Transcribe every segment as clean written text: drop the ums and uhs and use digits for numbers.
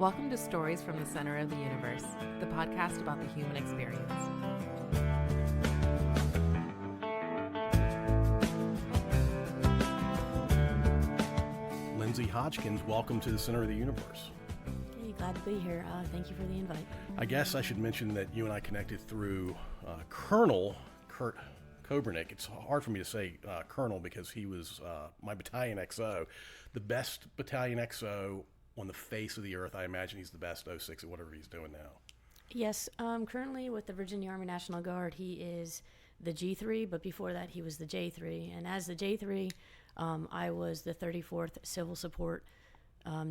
Welcome to Stories from the Center of the Universe, the podcast about the human experience. Lyndsey Hodgkins, welcome to the Center of the Universe. Hey, glad to be here. Thank you for the invite. I guess I should mention that you and I connected through Colonel Kurt Kobernick. It's hard for me to say Colonel because he was my battalion XO, the best battalion XO on the face of the earth. I imagine he's the best 06 at whatever he's doing now. Yes, currently with the Virginia Army National Guard, he is the G3, but before that he was the J3. And as the J3, I was the 34th Civil Support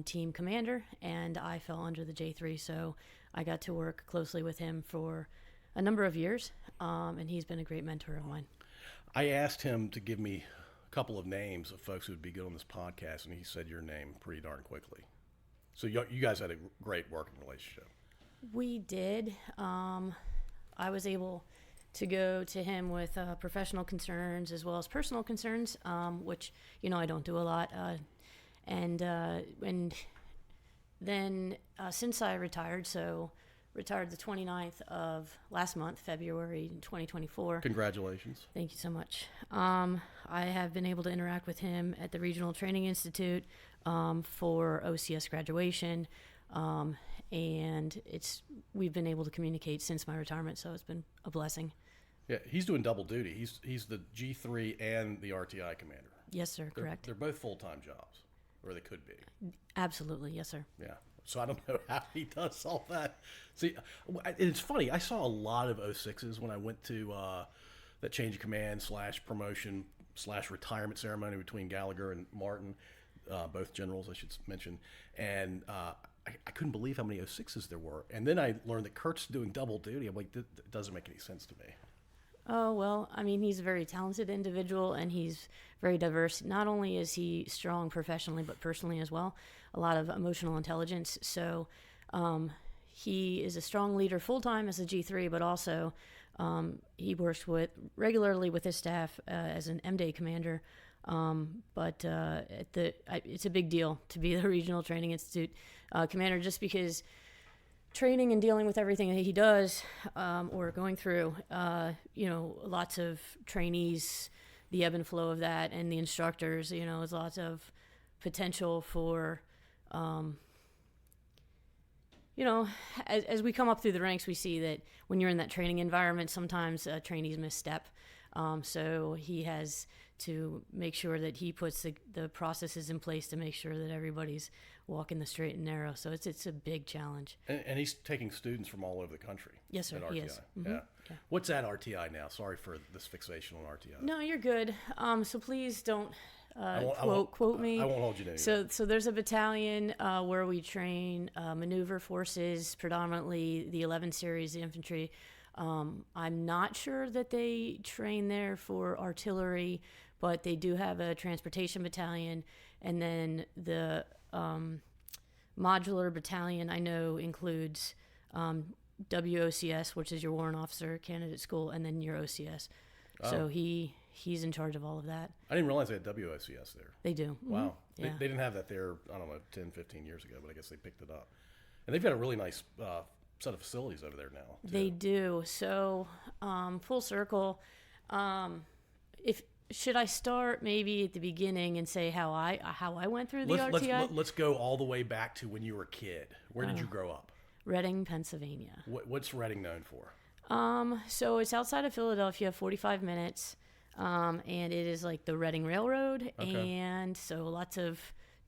Team Commander, and I fell under the J3, so I got to work closely with him for a number of years, and he's been a great mentor of mine. I asked him to give me a couple of names of folks who would be good on this podcast, and he said your name pretty darn quickly. So you guys had a great working relationship. We did. I was able to go to him with professional concerns as well as personal concerns, which, I don't do a lot. And then since I retired, retired the 29th of last month, February 2024. Congratulations. Thank you so much. I have been able to interact with him at the Regional Training Institute for OCS graduation, and we've been able to communicate since my retirement, so it's been a blessing. Yeah, he's doing double duty. He's the G3 and the RTI commander. Yes, sir, correct. They're both full-time jobs, or they could be. Absolutely, yes, sir. Yeah. So I don't know how he does all that. See, it's funny. I saw a lot of 06s when I went to that change of command / promotion / retirement ceremony between Gallagher and Martin, both generals, I should mention. And I couldn't believe how many 06s there were. And then I learned that Kurt's doing double duty. I'm like, that doesn't make any sense to me. Oh, well, I mean, he's a very talented individual, and he's very diverse. Not only is he strong professionally, but personally as well. A lot of emotional intelligence. So he is a strong leader full-time as a G3, but also he works regularly with his staff as an M-Day commander. But it's a big deal to be the Regional Training Institute commander, just because training and dealing with everything that he does, or going through, lots of trainees, the ebb and flow of that, and the instructors, there's lots of potential for, as we come up through the ranks, we see that when you're in that training environment, sometimes trainees misstep. So he has to make sure that he puts the processes in place to make sure that everybody's walking the straight and narrow. So it's a big challenge. And he's taking students from all over the country. Yes, sir, he is. Mm-hmm. Yeah. What's at RTI now? Sorry for this fixation on RTI. No, you're good. So please don't quote me. I won't hold you to anything. So there's a battalion where we train maneuver forces, predominantly the 11 series infantry. I'm not sure that they train there for artillery, but they do have a transportation battalion, and then the modular battalion I know includes WOCS, which is your Warrant Officer Candidate School, and then your OCS. Oh. So he's in charge of all of that. I didn't realize they had WOCS there. They do. Wow. Mm-hmm. Yeah. They didn't have that there, 10, 15 years ago, but I guess they picked it up. And they've got a really nice set of facilities over there now, too. They do. So full circle, should I start maybe at the beginning and say how I went through the RTI? Let's go all the way back to when you were a kid. Where did you grow up? Reading, Pennsylvania. What's Reading known for? So it's outside of Philadelphia, 45 minutes, and it is like the Reading Railroad, okay. And so lots of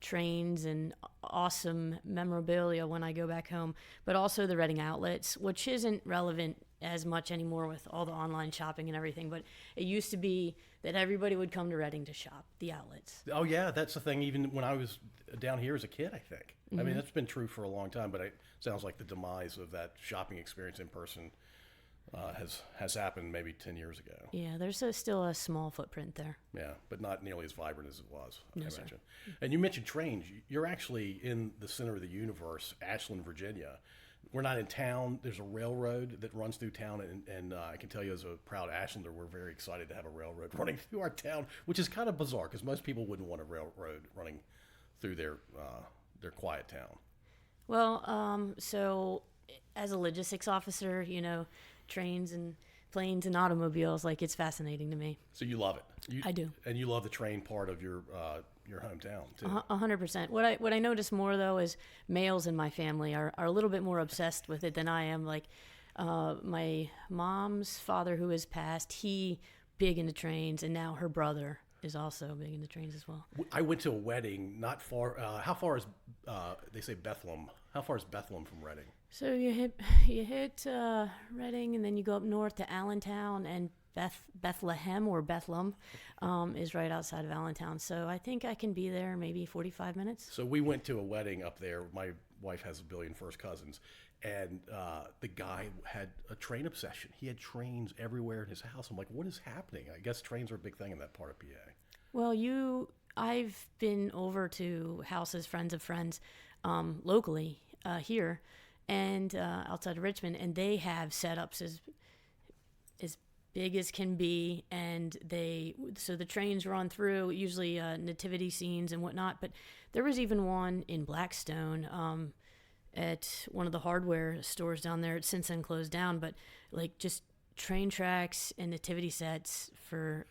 trains and awesome memorabilia when I go back home, but also the Reading outlets, which isn't relevant as much anymore with all the online shopping and everything, but it used to be that everybody would come to Reading to shop, the outlets. Oh yeah, that's the thing. Even when I was down here as a kid, I think. Mm-hmm. I mean, that's been true for a long time, but it sounds like the demise of that shopping experience in person has happened maybe 10 years ago. Yeah, there's still a small footprint there. Yeah, but not nearly as vibrant as it was, I imagine. Sir. And you mentioned trains. You're actually in the center of the universe, Ashland, Virginia. We're not in town. There's a railroad that runs through town, and I can tell you as a proud Ashlander, we're very excited to have a railroad running through our town, which is kind of bizarre because most people wouldn't want a railroad running through their quiet town. Well, so as a logistics officer, trains and planes and automobiles, like it's fascinating to me. So you love it. I do. And you love the train part of your hometown too. 100%. What I notice more though is males in my family are a little bit more obsessed with it than I am. Like my mom's father, who has passed, he big into trains, and now her brother is also big into trains as well. I went to a wedding not far. How far is they say Bethlehem? How far is Bethlehem from Reading? So you hit Reading, and then you go up north to Allentown, and Bethlehem or Bethlehem is right outside of Allentown. So I think I can be there maybe 45 minutes. So we went to a wedding up there. My wife has a billion first cousins, and the guy had a train obsession. He had trains everywhere in his house. I'm like, what is happening? I guess trains are a big thing in that part of PA. Well, I've been over to houses, friends of friends, locally here and outside of Richmond, and they have setups as big as can be, and so the trains run through usually nativity scenes and whatnot. But there was even one in Blackstone at one of the hardware stores down there. It's since then closed down, but like just train tracks and nativity sets for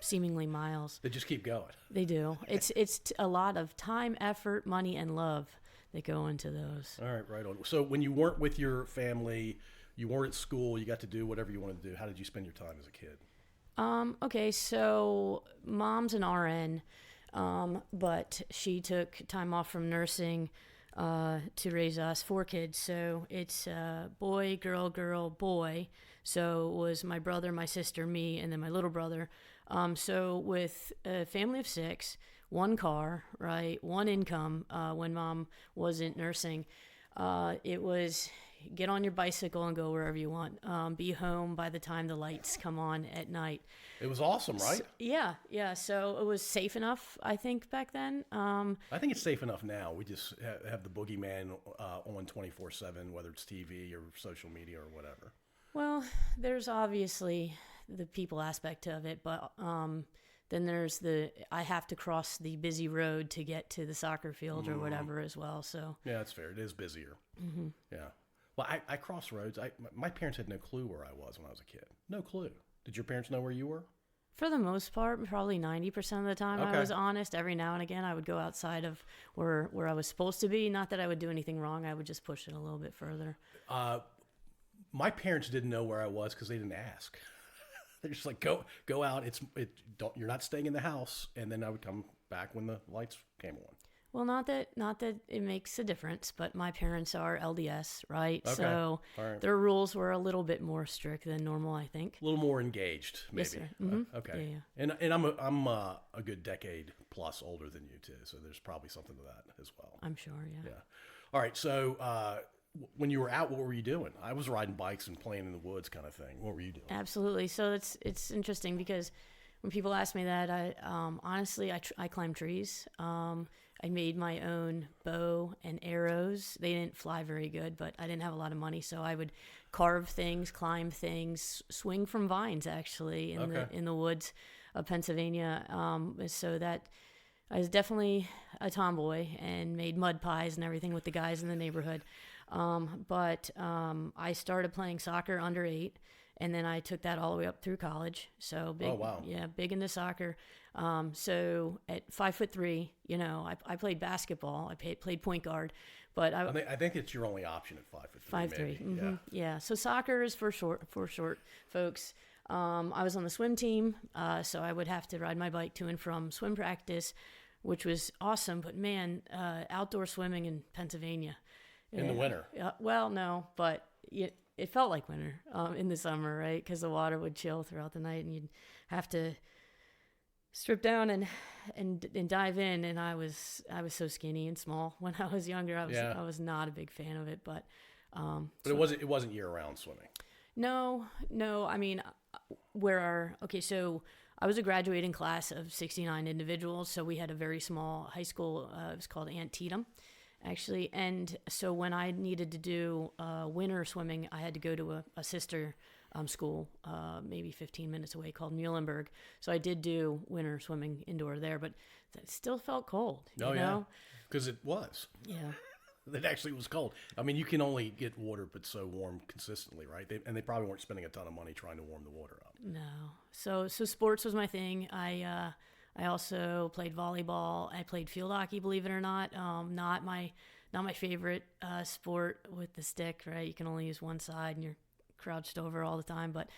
seemingly miles. They just keep going. They do. It's a lot of time, effort, money, and love that go into those. All right on. So when you weren't with your family, you weren't at school, you got to do whatever you wanted to do. How did you spend your time as a kid? Okay, so mom's an RN, but she took time off from nursing to raise us 4 kids. So it's boy, girl, boy. So it was my brother, my sister, me, and then my little brother. So with a family of 6, 1 car, right, 1 income when mom wasn't nursing, it was get on your bicycle and go wherever you want. Be home by the time the lights come on at night. It was awesome, right? Yeah. So it was safe enough, I think, back then. I think it's safe enough now. We just have the boogeyman on 24/7, whether it's TV or social media or whatever. Well, there's obviously the people aspect of it, but then there's I have to cross the busy road to get to the soccer field or whatever as well. So yeah, that's fair. It is busier. Mm-hmm. Yeah. Well, I crossed roads. My parents had no clue where I was when I was a kid. No clue. Did your parents know where you were? For the most part, probably 90% of the time, Okay. I was honest. Every now and again, I would go outside of where I was supposed to be. Not that I would do anything wrong. I would just push it a little bit further. My parents didn't know where I was because they didn't ask. They're just like, go out. You're not staying in the house. And then I would come back when the lights came on. Well, not that it makes a difference, but my parents are LDS, right? Okay. So All right. their rules were a little bit more strict than normal, I think. A little more engaged, maybe. Yes, sir. Mm-hmm. Okay. Yeah. And I'm a good decade plus older than you too, so there's probably something to that as well. I'm sure, yeah. Yeah. All right. So when you were out, what were you doing? I was riding bikes and playing in the woods, kind of thing. What were you doing? Absolutely. So it's interesting because when people ask me that, I honestly I climb trees. I made my own bow and arrows. They didn't fly very good, but I didn't have a lot of money, so I would carve things, climb things, swing from vines actually in the woods of Pennsylvania. So that I was definitely a tomboy and made mud pies and everything with the guys in the neighborhood. But I started playing soccer under 8. And then I took that all the way up through college. So big, Oh, wow. Yeah, big into soccer. So at 5'3", I played basketball. I played point guard, but I think it's your only option at 5'3". 5'3". Mm-hmm. Yeah. So soccer is for short folks. I was on the swim team, so I would have to ride my bike to and from swim practice, which was awesome. But man, outdoor swimming in Pennsylvania In the winter. Well, no, but it felt like winter in the summer, right? Because the water would chill throughout the night, and you'd have to strip down and dive in. And I was so skinny and small when I was younger. I was not a big fan of it, but it wasn't year round swimming. No. I mean, so I was a graduating class of 69 individuals. So we had a very small high school. It was called Antietam, actually. And so when I needed to do winter swimming, I had to go to a sister school, maybe 15 minutes away, called Muhlenberg. So I did do winter swimming indoor there, but it still felt cold. You know? Because it was. Yeah. It actually was cold. I mean, you can only get water but so warm consistently, right? They probably weren't spending a ton of money trying to warm the water up. No. So sports was my thing. I also played volleyball. I played field hockey, believe it or not. Not my favorite sport with the stick, right? You can only use one side and you're crouched over all the time. But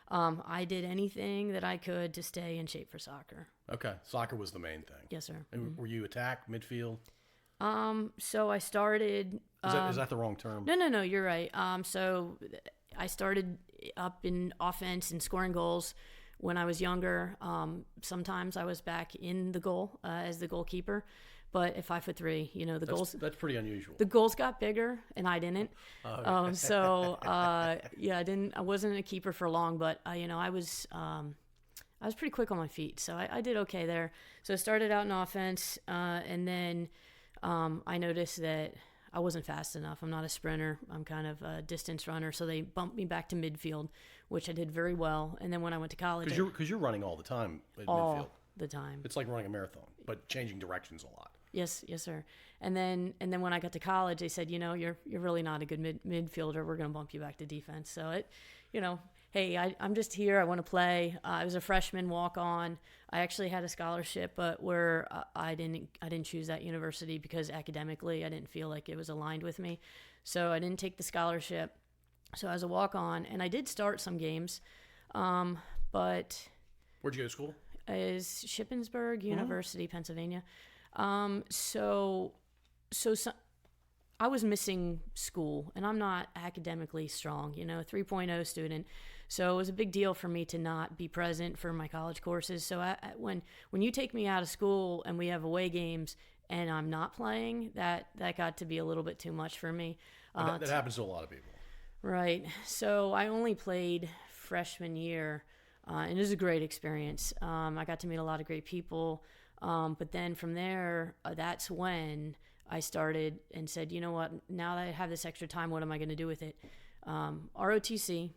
I did anything that I could to stay in shape for soccer. Okay. Soccer was the main thing. Yes, sir. And were you attack, midfield? So I started. Is that the wrong term? No, you're right. So I started up in offense and scoring goals when I was younger. Sometimes I was back in the goal as the goalkeeper, but at 5'3", that's pretty unusual. The goals got bigger and I didn't. Okay. I wasn't a keeper for long, but I was pretty quick on my feet, so I did okay there. So I started out in offense, and then I noticed that I wasn't fast enough. I'm not a sprinter. I'm kind of a distance runner. So they bumped me back to midfield, which I did very well. And then when I went to college, because you're running all the time at all midfield. The time. It's like running a marathon, but changing directions a lot. Yes, sir. And then when I got to college, they said, you're really not a good midfielder. We're going to bump you back to defense. So hey, I'm just here. I want to play. I was a freshman walk-on. I actually had a scholarship, but where I didn't choose that university because academically I didn't feel like it was aligned with me. So I didn't take the scholarship. So I was a walk-on, and I did start some games, but Where'd you go to school? Is Shippensburg University, Pennsylvania. So I was missing school, and I'm not academically strong, 3.0 student. So it was a big deal for me to not be present for my college courses. So when you take me out of school and we have away games and I'm not playing, that got to be a little bit too much for me. That happens to a lot of people. Right. So I only played freshman year, and it was a great experience. I got to meet a lot of great people. But then from there, that's when I started and said, you know what, now that I have this extra time, what am I going to do with it? ROTC,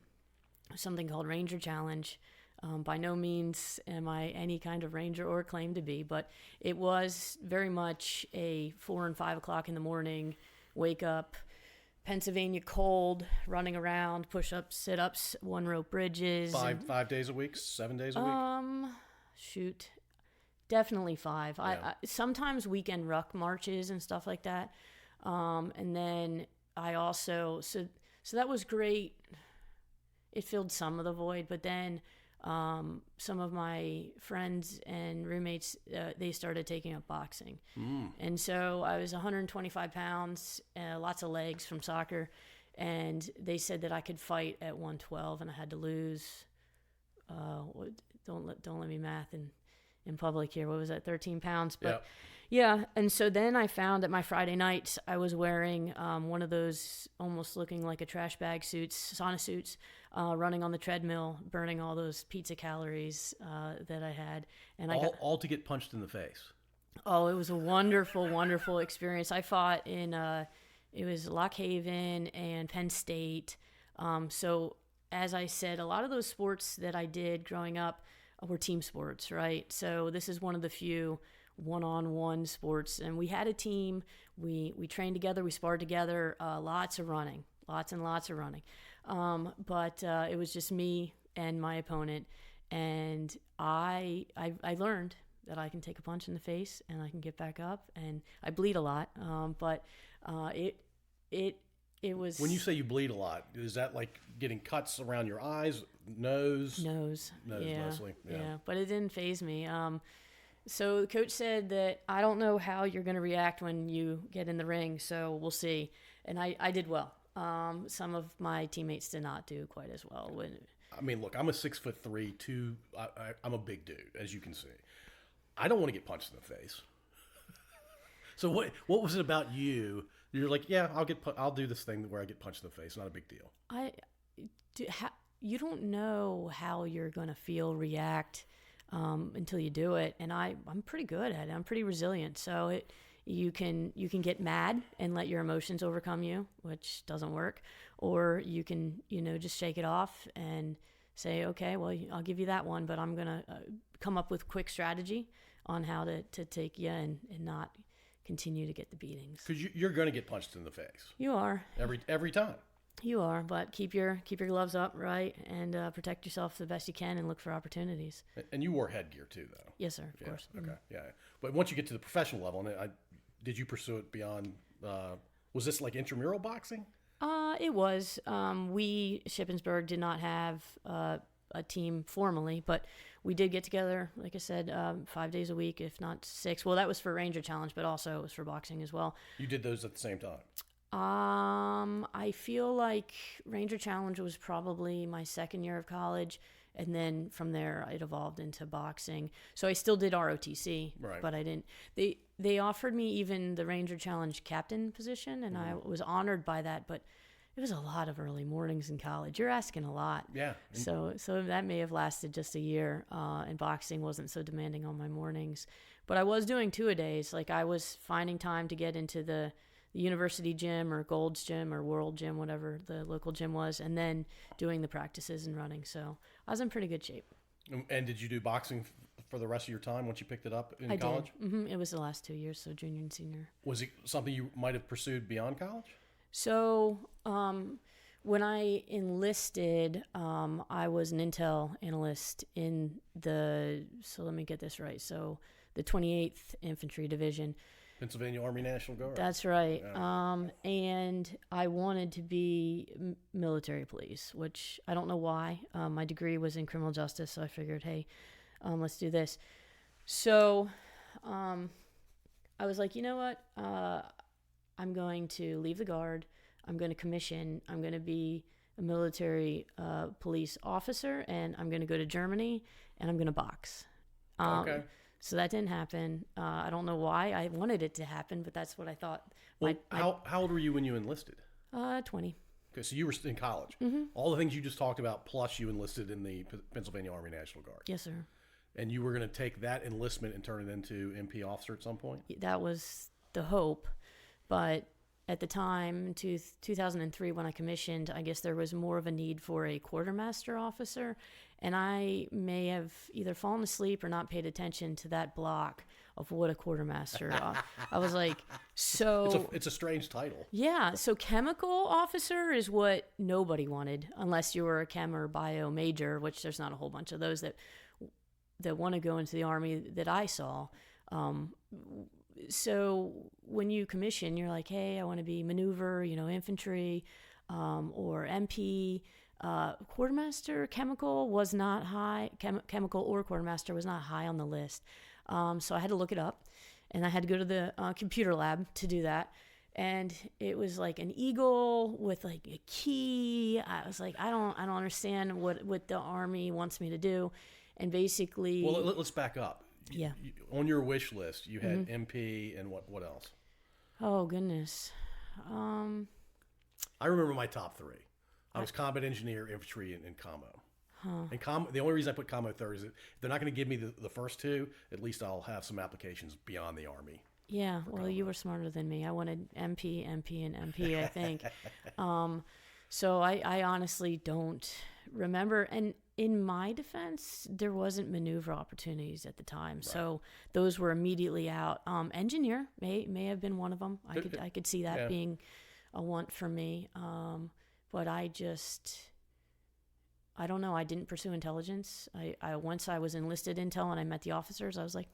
something called Ranger Challenge. By no means am I any kind of ranger or claim to be, but it was very much a 4 and 5 o'clock in the morning, wake up, Pennsylvania cold, running around, push-ups, sit-ups, one-rope bridges. 5 days a week, 7 days a week? Shoot. Definitely 5. Yeah. I sometimes weekend ruck marches and stuff like that. And then I also, so that was great. It filled some of the void, but then some of my friends and roommates, they started taking up boxing. And so I was 125 pounds, lots of legs from soccer, and they said that I could fight at 112 and I had to lose, don't let me math in public here. What was that, 13 pounds? But yeah. And so then I found that my Friday nights I was wearing one of those almost looking like a trash bag suits, sauna suits, running on the treadmill, burning all those pizza calories that I had. And all to get punched in the face. Oh, it was a wonderful, wonderful experience. I fought in, it was Lock Haven and Penn State. So as I said, a lot of those sports that I did growing up were team sports, right? So this is one of the few one-on-one sports, and we had a team. We trained together, we sparred together, lots and lots of running. But it was just me and my opponent, and I learned that I can take a punch in the face and I can get back up, and I bleed a lot. But it was. When you say you bleed a lot, is that like getting cuts around your eyes, nose, yeah, mostly? Yeah, but it didn't faze me. So the coach said that I don't know how you're going to react when you get in the ring, so we'll see. And I did well. Some of my teammates did not do quite as well. I mean, look, I'm a 6'3", I'm a big dude, as you can see. I don't want to get punched in the face. So what was it about you? You're like, yeah, I'll do this thing where I get punched in the face. Not a big deal. You don't know how you're going to feel, react until you do it. And I'm pretty good at it. I'm pretty resilient. So you can get mad and let your emotions overcome you, which doesn't work. Or you can, just shake it off and say, okay, well, I'll give you that one, but I'm going to come up with quick strategy on how to take you and not continue to get the beatings. Because you're going to get punched in the face. You are. Every time. You are, but keep your gloves up, right, and protect yourself the best you can, and look for opportunities. And you wore headgear too, though. Yes, sir. Of course. Okay. Yeah. But once you get to the professional level, and did you pursue it beyond? Was this like intramural boxing? It was. We Shippensburg did not have a team formally, but we did get together, like I said, 5 days a week, if not 6. Well, that was for Ranger Challenge, but also it was for boxing as well. You did those at the same time? I feel like Ranger Challenge was probably my second year of college, and then from there it evolved into boxing. So I still did ROTC, right. But I didn't. They offered me even the Ranger Challenge captain position, and I was honored by that, but it was a lot of early mornings in college. You're asking a lot. Yeah. So that may have lasted just a year, and boxing wasn't so demanding on my mornings. But I was doing 2-a-days. Like, I was finding time to get into the university gym or Gold's Gym or World Gym, whatever the local gym was, and then doing the practices and running. So I was in pretty good shape. And did you do boxing for the rest of your time once you picked it up in college? I did. Mm-hmm. It was the last 2 years, so junior and senior. Was it something you might have pursued beyond college? So when I enlisted, I was an intel analyst in so let me get this right. So the 28th Infantry Division. Pennsylvania Army National Guard. That's right. Yeah. And I wanted to be military police, which I don't know why. My degree was in criminal justice, so I figured, hey, let's do this. So I was like, you know what? I'm going to leave the Guard. I'm going to commission. I'm going to be a military police officer, and I'm going to go to Germany, and I'm going to box. Okay. So that didn't happen. I don't know why I wanted it to happen, but that's what I thought. Well, how old were you when you enlisted? 20. Okay, so you were in college. Mm-hmm. All the things you just talked about, plus you enlisted in the Pennsylvania Army National Guard. Yes, sir. And you were going to take that enlistment and turn it into MP officer at some point? That was the hope. But at the time, 2003, when I commissioned, I guess there was more of a need for a quartermaster officer. And I may have either fallen asleep or not paid attention to that block of what a quartermaster. I was like, so it's a strange title. Yeah. So chemical officer is what nobody wanted, unless you were a chem or bio major, which there's not a whole bunch of those that want to go into the Army that I saw. So when you commission, you're like, hey, I want to be maneuver, infantry, or MP. Quartermaster chemical was not high. Chemical or quartermaster was not high on the list. So I had to look it up, and I had to go to the computer lab to do that. And it was like an eagle with like a key. I was like, I don't understand what the Army wants me to do. And basically, well, let's back up. Yeah. On your wish list, you had MP and what else? Oh goodness. I remember my top 3. I was combat engineer, infantry, and commo. Huh. And the only reason I put commo third is that if they're not going to give me the first 2, at least I'll have some applications beyond the Army. Yeah, well, you were smarter than me. I wanted MP, and MP, I think. So I honestly don't remember. And in my defense, there wasn't maneuver opportunities at the time. Right. So those were immediately out. Engineer may have been one of them. I could see that being a want for me. But I don't know. I didn't pursue intelligence. I once I was enlisted intel and I met the officers. I was like,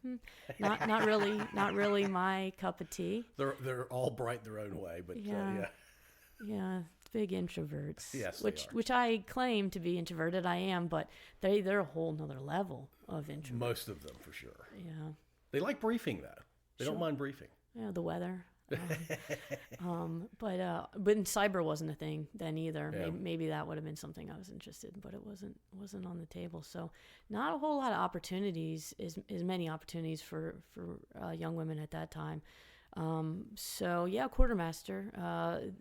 not really my cup of tea. They're all bright their own way, but yeah, big introverts. Yes, which I claim to be introverted. I am, but they're a whole nother level of introvert. Most of them, for sure. Yeah, they like briefing though. They don't mind briefing. Yeah, the weather. But in cyber wasn't a thing then either. Yeah. Maybe that would have been something I was interested in, but it wasn't on the table. So not a whole lot of opportunities, as many opportunities for young women at that time. So yeah, quartermaster.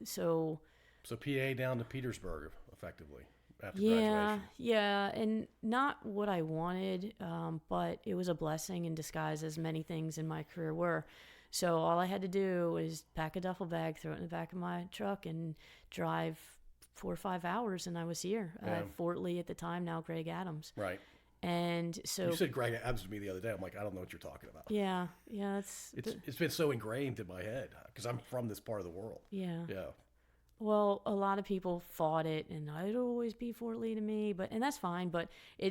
So PA down to Petersburg, effectively, after graduation. Yeah, and not what I wanted, but it was a blessing in disguise, as many things in my career were. So all I had to do was pack a duffel bag, throw it in the back of my truck, and drive 4 or 5 hours, and I was here. Fort Lee at the time, now Greg Adams. Right. And so You said Greg Adams to me the other day. I'm like, I don't know what you're talking about. yeah, It's been so ingrained in my head because I'm from this part of the world. yeah. Yeah. Well, a lot of people fought it, and it'll always be Fort Lee to me, and that's fine. But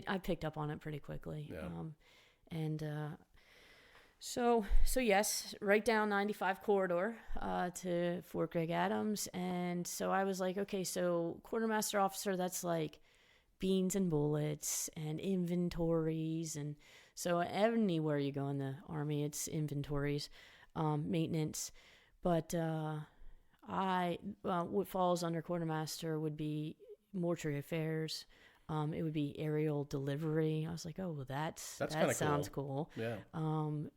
I picked up on it pretty quickly. Yeah. So yes, right down 95 corridor to Fort Greg Adams, and so I was like, okay, so quartermaster officer, that's like beans and bullets and inventories, and so anywhere you go in the Army, it's inventories, maintenance, but. What falls under quartermaster would be mortuary affairs. It would be aerial delivery. I was like, oh, well, that sounds cool. Yeah.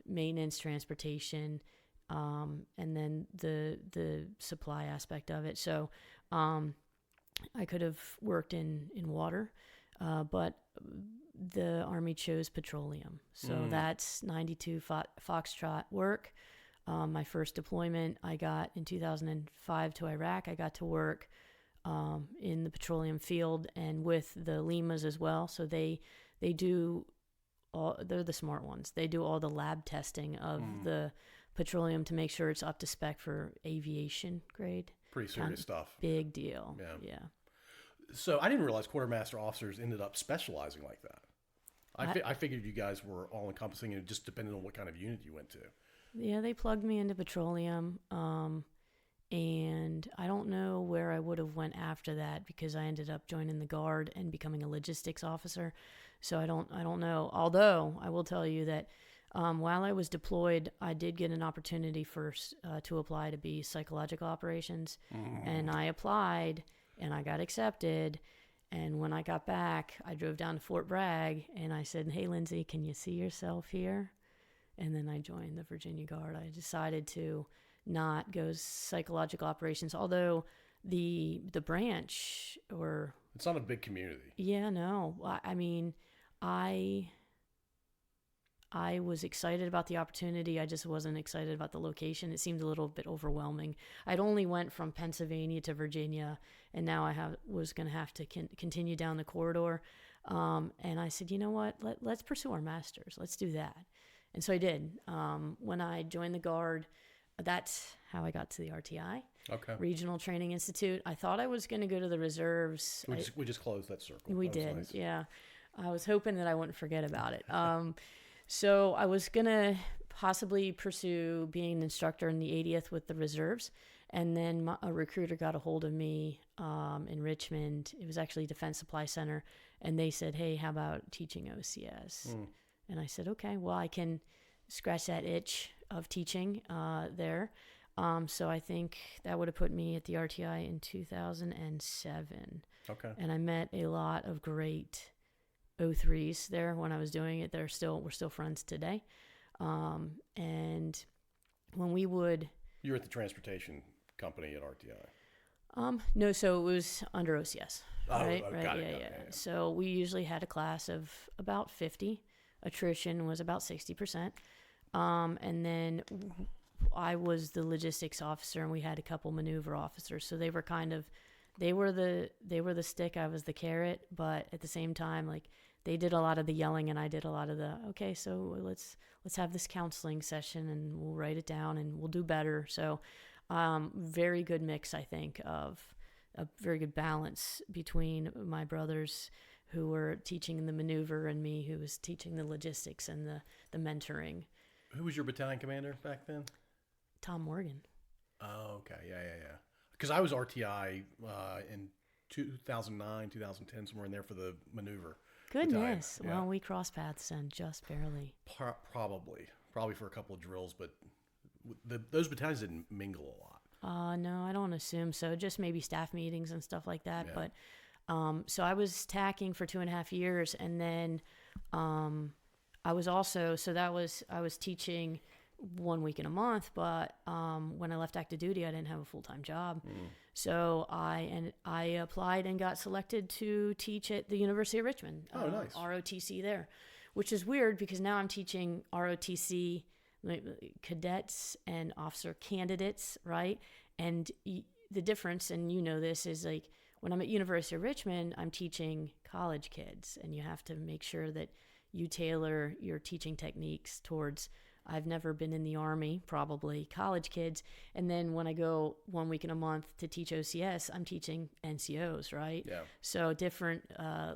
Maintenance, transportation, and then the supply aspect of it. So, I could have worked in water, but the Army chose petroleum. So that's 92 Foxtrot work. My first deployment I got in 2005 to Iraq. I got to work in the petroleum field and with the Limas as well. So they do they're the smart ones. They do all the lab testing of the petroleum to make sure it's up to spec for aviation grade. Pretty serious stuff. Big deal. Yeah. So I didn't realize quartermaster officers ended up specializing like that. I figured you guys were all encompassing and just depended on what kind of unit you went to. Yeah, they plugged me into petroleum, and I don't know where I would have went after that because I ended up joining the Guard and becoming a logistics officer. So I don't know. Although I will tell you that while I was deployed, I did get an opportunity first to apply to be psychological operations, and I applied and I got accepted. And when I got back, I drove down to Fort Bragg and I said, "Hey, Lyndsey, can you see yourself here?" And then I joined the Virginia Guard. I decided to not go psychological operations, although the branch or... It's not a big community. Yeah, no. I mean, I was excited about the opportunity. I just wasn't excited about the location. It seemed a little bit overwhelming. I'd only went from Pennsylvania to Virginia, and now I was going to have to continue down the corridor. And I said, you know what? Let's pursue our masters. Let's do that. And so I did. When I joined the Guard, that's how I got to the RTI, Regional Training Institute. I thought I was going to go to the reserves. We just closed that circle. We that did, nice. Yeah. I was hoping that I wouldn't forget about it. So I was going to possibly pursue being an instructor in the 80th with the reserves. And then a recruiter got a hold of me in Richmond. It was actually Defense Supply Center. And they said, hey, how about teaching OCS? And I said, okay, well, I can scratch that itch of teaching there. So I think that would have put me at the RTI in 2007. Okay. And I met a lot of great O3s there when I was doing it. We're still friends today. And when we would... You were at the transportation company at RTI. No, so it was under OCS. Right? Got it. Yeah. So we usually had a class of about 50. Attrition was about 60%. And then I was the logistics officer, and we had a couple maneuver officers. So they were they were the stick, I was the carrot, but at the same time, like, they did a lot of the yelling and I did a lot of the, okay, so let's have this counseling session and we'll write it down and we'll do better. So very good mix, I think, of a very good balance between my brothers who were teaching the maneuver and me who was teaching the logistics and the mentoring. Who was your battalion commander back then? Tom Morgan. Oh, okay. Yeah. Because I was RTI in 2009, 2010, somewhere in there for the maneuver. Goodness. Battalion. Well, we crossed paths then just barely. Probably for a couple of drills, but those battalions didn't mingle a lot. No, I don't assume so. Just maybe staff meetings and stuff like that. Yeah. But so I was tacking for 2.5 years, and then I was teaching 1 week in a month. But when I left active duty, I didn't have a full-time job. So I applied and got selected to teach at the University of Richmond. Oh, nice. ROTC there, which is weird because now I'm teaching ROTC cadets and officer candidates, right? And the difference, and you know this, is like when I'm at University of Richmond, I'm teaching college kids, and you have to make sure that you tailor your teaching techniques towards, I've never been in the Army, probably college kids. And then when I go 1 week in a month to teach OCS, I'm teaching NCOs, right? Yeah. So different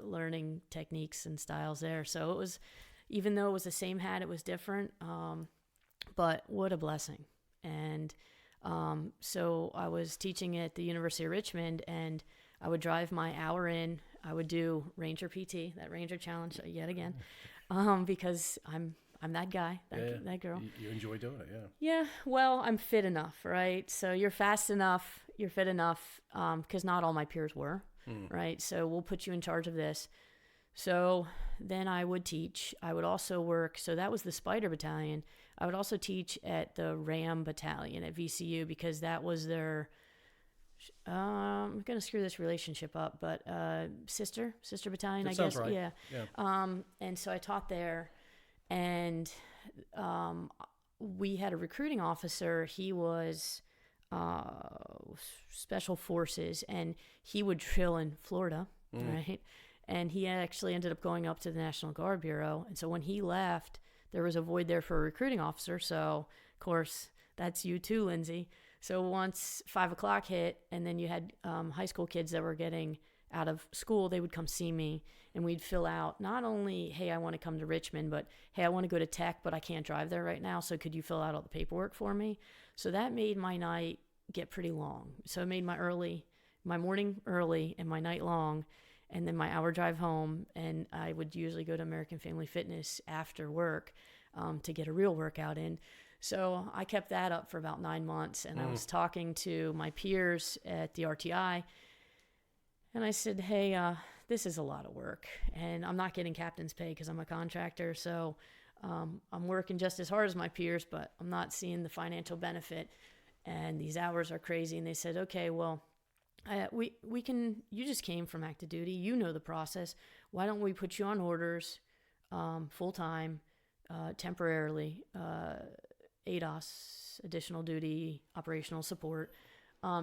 learning techniques and styles there. So it was, even though it was the same hat, it was different. But what a blessing. And so I was teaching at the University of Richmond, and I would drive my hour in. I would do Ranger PT, that Ranger Challenge yet again, because I'm that guy, that girl. You enjoy doing it, yeah. Yeah, well, I'm fit enough, right? So you're fast enough, you're fit enough, because not all my peers were, right? So we'll put you in charge of this. So then I would teach. I would also work. So that was the Spider Battalion. I would also teach at the Ram Battalion at VCU, because that was their, I'm going to screw this relationship up, but sister battalion, That I sounds guess. right. Yeah. And so I taught there, and we had a recruiting officer. He was special forces, and he would drill in Florida, right? And he actually ended up going up to the National Guard Bureau. And so when he left, there was a void there for a recruiting officer. So, of course, that's you too, Lyndsey. So once 5 o'clock hit, and then you had high school kids that were getting out of school, they would come see me, and we'd fill out not only, hey, I want to come to Richmond, but hey, I want to go to Tech, but I can't drive there right now, so could you fill out all the paperwork for me? So that made my night get pretty long. So it made my morning early and my night long, and then my hour drive home. And I would usually go to American Family Fitness after work to get a real workout in. So I kept that up for about 9 months, and I was talking to my peers at the RTI, and I said, hey, this is a lot of work, and I'm not getting captain's pay because I'm a contractor, so I'm working just as hard as my peers, but I'm not seeing the financial benefit, and these hours are crazy. And they said, okay, well, we can, you just came from active duty, you know the process, why don't we put you on orders full-time, temporarily, ADOS, additional duty, operational support,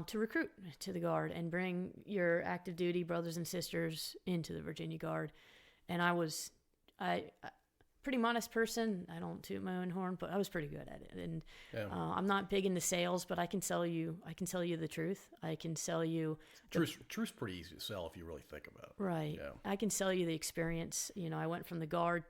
to recruit to the Guard and bring your active duty brothers and sisters into the Virginia Guard. And I pretty modest person. I don't toot my own horn, but I was pretty good at it. And I'm not big into sales, but I can sell you the truth. I can sell you. Truth's pretty easy to sell if you really think about it. Right. Yeah. I can sell you the experience. You know, I went from the Guard,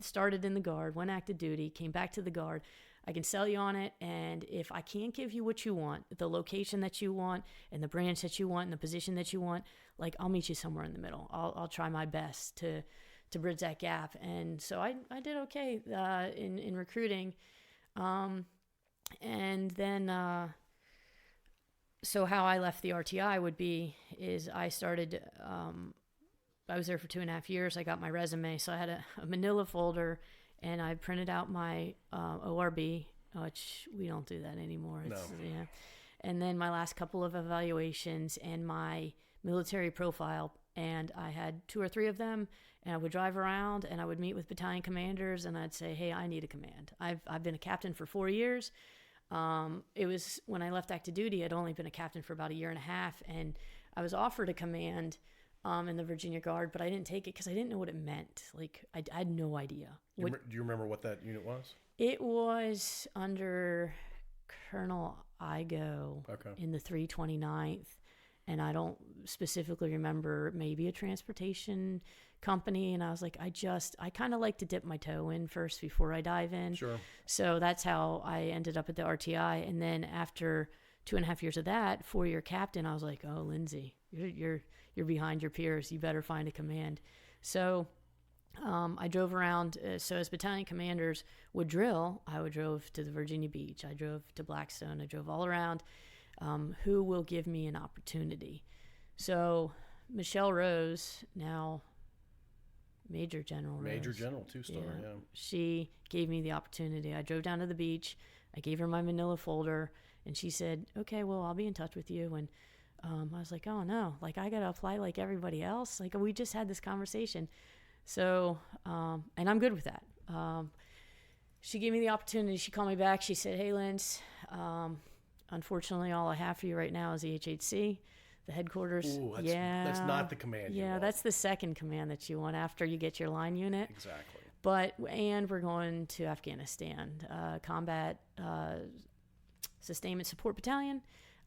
started in the Guard, went active duty, came back to the Guard. I can sell you on it, and if I can't give you what you want, the location that you want, and the branch that you want, and the position that you want, like, I'll meet you somewhere in the middle. I'll try my best to bridge that gap. And so I did okay in recruiting, and then so how I left the RTI is I started. I was there for 2.5 years. I got my resume, so I had a manila folder. And I printed out my ORB, which we don't do that anymore. No. Yeah. And then my last couple of evaluations and my military profile. And I had 2 or 3 of them. And I would drive around and I would meet with battalion commanders. And I'd say, hey, I need a command. I've been a captain for 4 years. It was when I left active duty, I'd only been a captain for about 1.5 years. And I was offered a command in the Virginia Guard, but I didn't take it because I didn't know what it meant. Like, I had no idea. Do you remember what that unit was? It was under Colonel Igo in the 329th, and I don't specifically remember, maybe a transportation company. And I was like, I kind of like to dip my toe in first before I dive in. Sure. So that's how I ended up at the RTI. And then after 2.5 years of that, 4-year captain, I was like, oh, Lyndsey, you're behind your peers. You better find a command. So I drove around. So as battalion commanders would drill, I drove to the Virginia Beach. I drove to Blackstone. I drove all around. Who will give me an opportunity? So Michelle Rose, now Major General Rose. Major General, 2-star, yeah. She gave me the opportunity. I drove down to the beach. I gave her my manila folder, and she said, okay, well, I'll be in touch with you. And I was like, oh, no, like, I got to apply like everybody else. Like, we just had this conversation. So, and I'm good with that. She gave me the opportunity. She called me back. She said, hey, Lynn, unfortunately, all I have for you right now is the HHC. the headquarters. Ooh, that's not the command you want. that's the second command that you want after you get your line unit. Exactly. And we're going to Afghanistan, combat sustainment support battalion.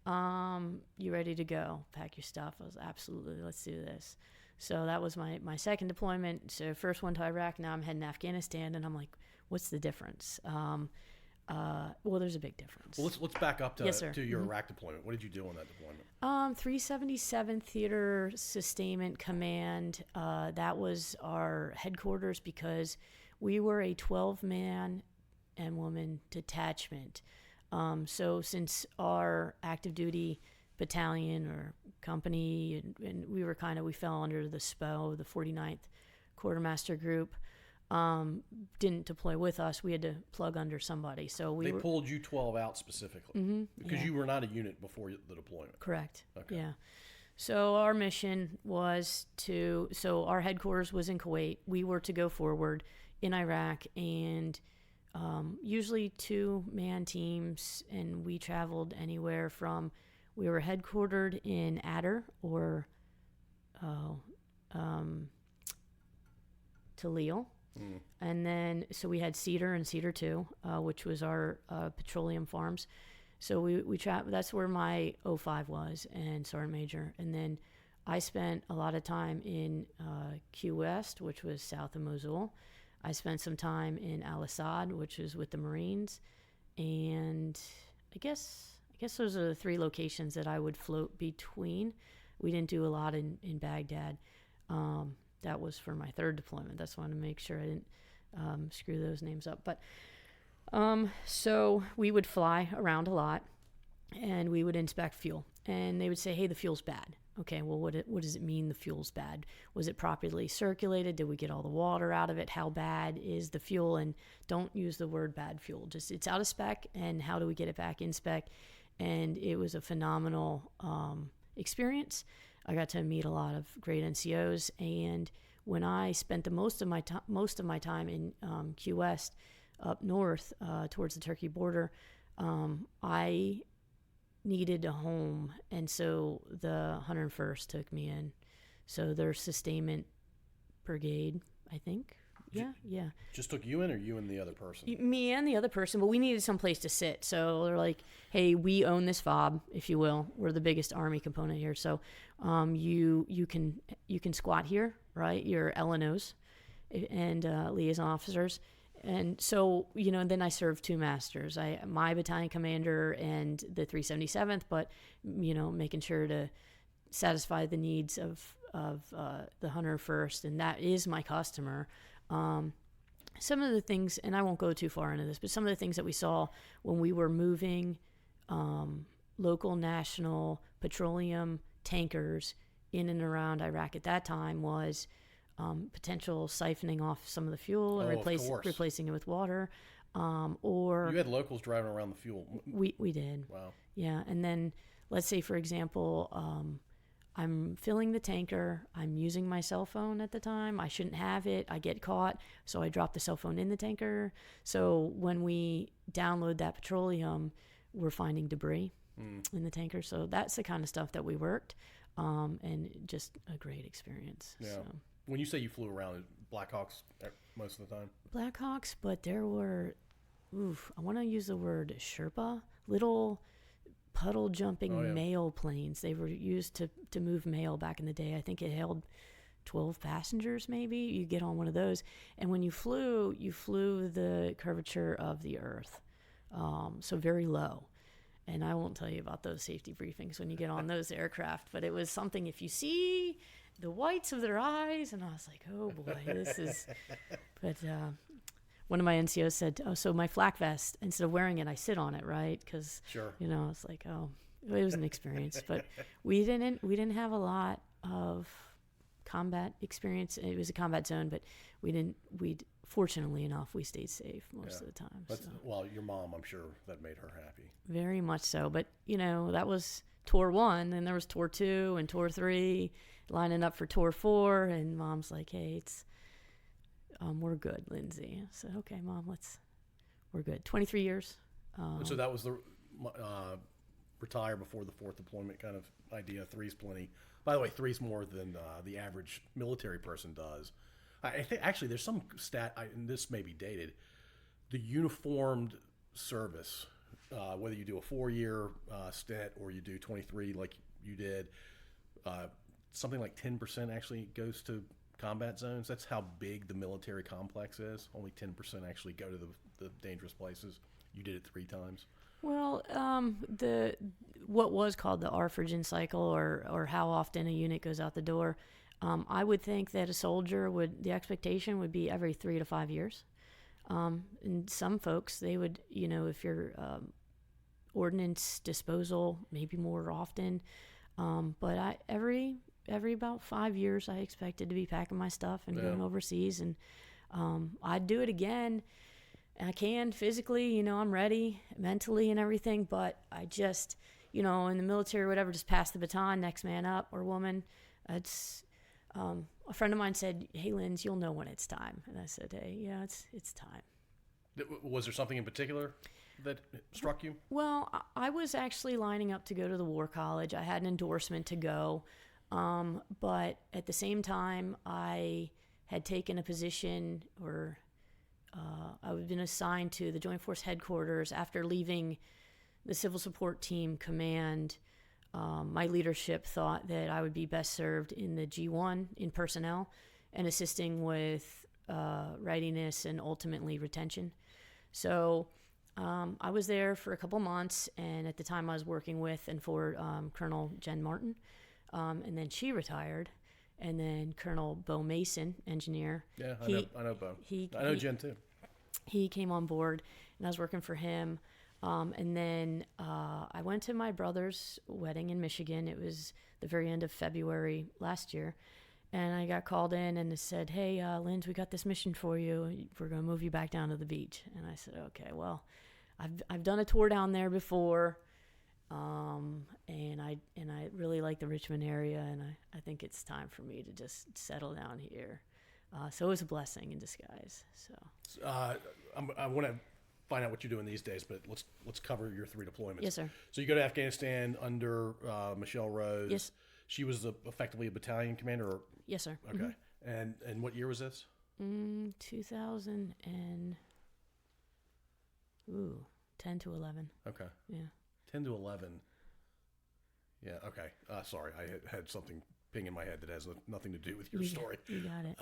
You ready to go? Pack your stuff. I was absolutely, let's do this. So that was my second deployment. So first one to Iraq. Now I'm heading to Afghanistan, and I'm like, what's the difference? Well, there's a big difference. Well, let's back up to your Mm-hmm. Iraq deployment. What did you do on that deployment? 377th Theater Sustainment Command. That was our headquarters because we were a 12-man and woman detachment. So since our active duty battalion or company, and we fell under the SPO, the 49th Quartermaster Group, didn't deploy with us. We had to plug under somebody. So they pulled you 12 out specifically because you were not a unit before the deployment. Correct. Okay. Yeah. So our mission was our headquarters was in Kuwait. We were to go forward in Iraq, and usually 2-man teams, and we traveled anywhere from, we were headquartered in Adder or Talil. And then, so we had Cedar and Cedar 2, which was our petroleum farms. So we traveled, that's where my 05 was, and Sergeant Major. And then I spent a lot of time in Q West, which was south of Mosul. I spent some time in Al-Assad, which is with the Marines. And I guess those are the 3 locations that I would float between. We didn't do a lot in Baghdad. That was for my 3rd deployment. That's why I wanted to make sure I didn't screw those names up. But so we would fly around a lot, and we would inspect fuel. And they would say, hey, the fuel's bad. Okay, well, what does it mean the fuel's bad? Was it properly circulated? Did we get all the water out of it? How bad is the fuel? And don't use the word bad fuel. Just it's out of spec, and how do we get it back in spec? And it was a phenomenal experience. I got to meet a lot of great NCOs, and when I spent the most of my time in Q West, up north towards the Turkey border, I needed a home, and so the 101st took me in. So their sustainment brigade, I think. Yeah. Just took you in, or you and the other person? Me and the other person, but we needed some place to sit. So they're like, hey, we own this fob, if you will. We're the biggest Army component here. So you can squat here, right? Your LNOs and liaison officers. And so, and then I served 2 masters. My battalion commander and the 377th, but, making sure to satisfy the needs of the 101st, and that is my customer. Some of the things, and I won't go too far into this, but some of the things that we saw when we were moving local, national petroleum tankers in and around Iraq at that time was potential siphoning off some of the fuel and replacing it with water. Or you had locals driving around the fuel. We did. Wow. Yeah, and then let's say, for example, I'm filling the tanker. I'm using my cell phone at the time. I shouldn't have it. I get caught, so I drop the cell phone in the tanker. So when we download that petroleum, we're finding debris in the tanker. So that's the kind of stuff that we worked, and just a great experience. Yeah. So. When you say you flew around, Blackhawks most of the time? Blackhawks, but there were, I want to use the word Sherpa, little puddle jumping mail planes. They were used to move mail back in the day. I think it held 12 passengers maybe. You get on one of those, and when you flew the curvature of the earth, so very low. And I won't tell you about those safety briefings when you get on those aircraft, but it was something. If you see the whites of their eyes, and I was like, oh boy, this is. But one of my NCOs said, oh, so my flak vest, instead of wearing it, I sit on it, right? Because sure. It's like, oh, it was an experience. But we didn't have a lot of combat experience. It was a combat zone, but fortunately enough, we stayed safe most of the time. Well, your mom, I'm sure that made her happy. Very much so. But, that was Tour 1, and there was Tour 2 and Tour 3, lining up for Tour 4, and Mom's like, hey, we're good, Lyndsey. I said, okay, Mom, we're good. 23 years. So that was retire before the fourth deployment kind of idea. Three's plenty. By the way, three's more than the average military person does. I think actually there's some stat, and this may be dated. The uniformed service, whether you do a 4-year stint or you do 23 like you did, something like 10% actually goes to combat zones. That's how big the military complex is. Only 10% actually go to the dangerous places. You did it 3 times. Well, the what was called the Arfurgen cycle, or how often a unit goes out the door, I would think that a soldier the expectation would be every 3 to 5 years. And some folks, they would, if you're ordnance disposal, maybe more often. But every about 5 years, I expected to be packing my stuff and going overseas, and I'd do it again. I can physically, I'm ready mentally and everything, but I just, in the military or whatever, just pass the baton, next man up or woman. It's a friend of mine said, "Hey, Lindsey, you'll know when it's time." And I said, "Hey, yeah, it's time." Was there something in particular that struck you? Well, I was actually lining up to go to the War College. I had an endorsement to go, but at the same time, I had taken a position, or I had been assigned to the Joint Force Headquarters after leaving the Civil Support Team Command. My leadership thought that I would be best served in the G1 in personnel and assisting with readiness and ultimately retention. So I was there for a couple months, and at the time I was working with and for Colonel Jen Martin, and then she retired. And then Colonel Bo Mason, engineer. Yeah, I know Bo. I know Jen too. He came on board, and I was working for him. And then I went to my brother's wedding in Michigan. It was the very end of February last year. And I got called in and it said, "Hey, Linz, we got this mission for you. We're going to move you back down to the beach." And I said, "Okay, well, I've done a tour down there before. And I really like the Richmond area, and I think it's time for me to just settle down here." So it was a blessing in disguise. So I want to find out what you're doing these days, but let's cover your 3 deployments. Yes, sir. So you go to Afghanistan under Michelle Rose. Yes. She was effectively a battalion commander. Or, yes, sir. okay. Mm-hmm. And what year was this? 10 to 11. Okay. Yeah. 10 to 11. Yeah, okay. Sorry, I had something ping in my head that has nothing to do with your story. You got it.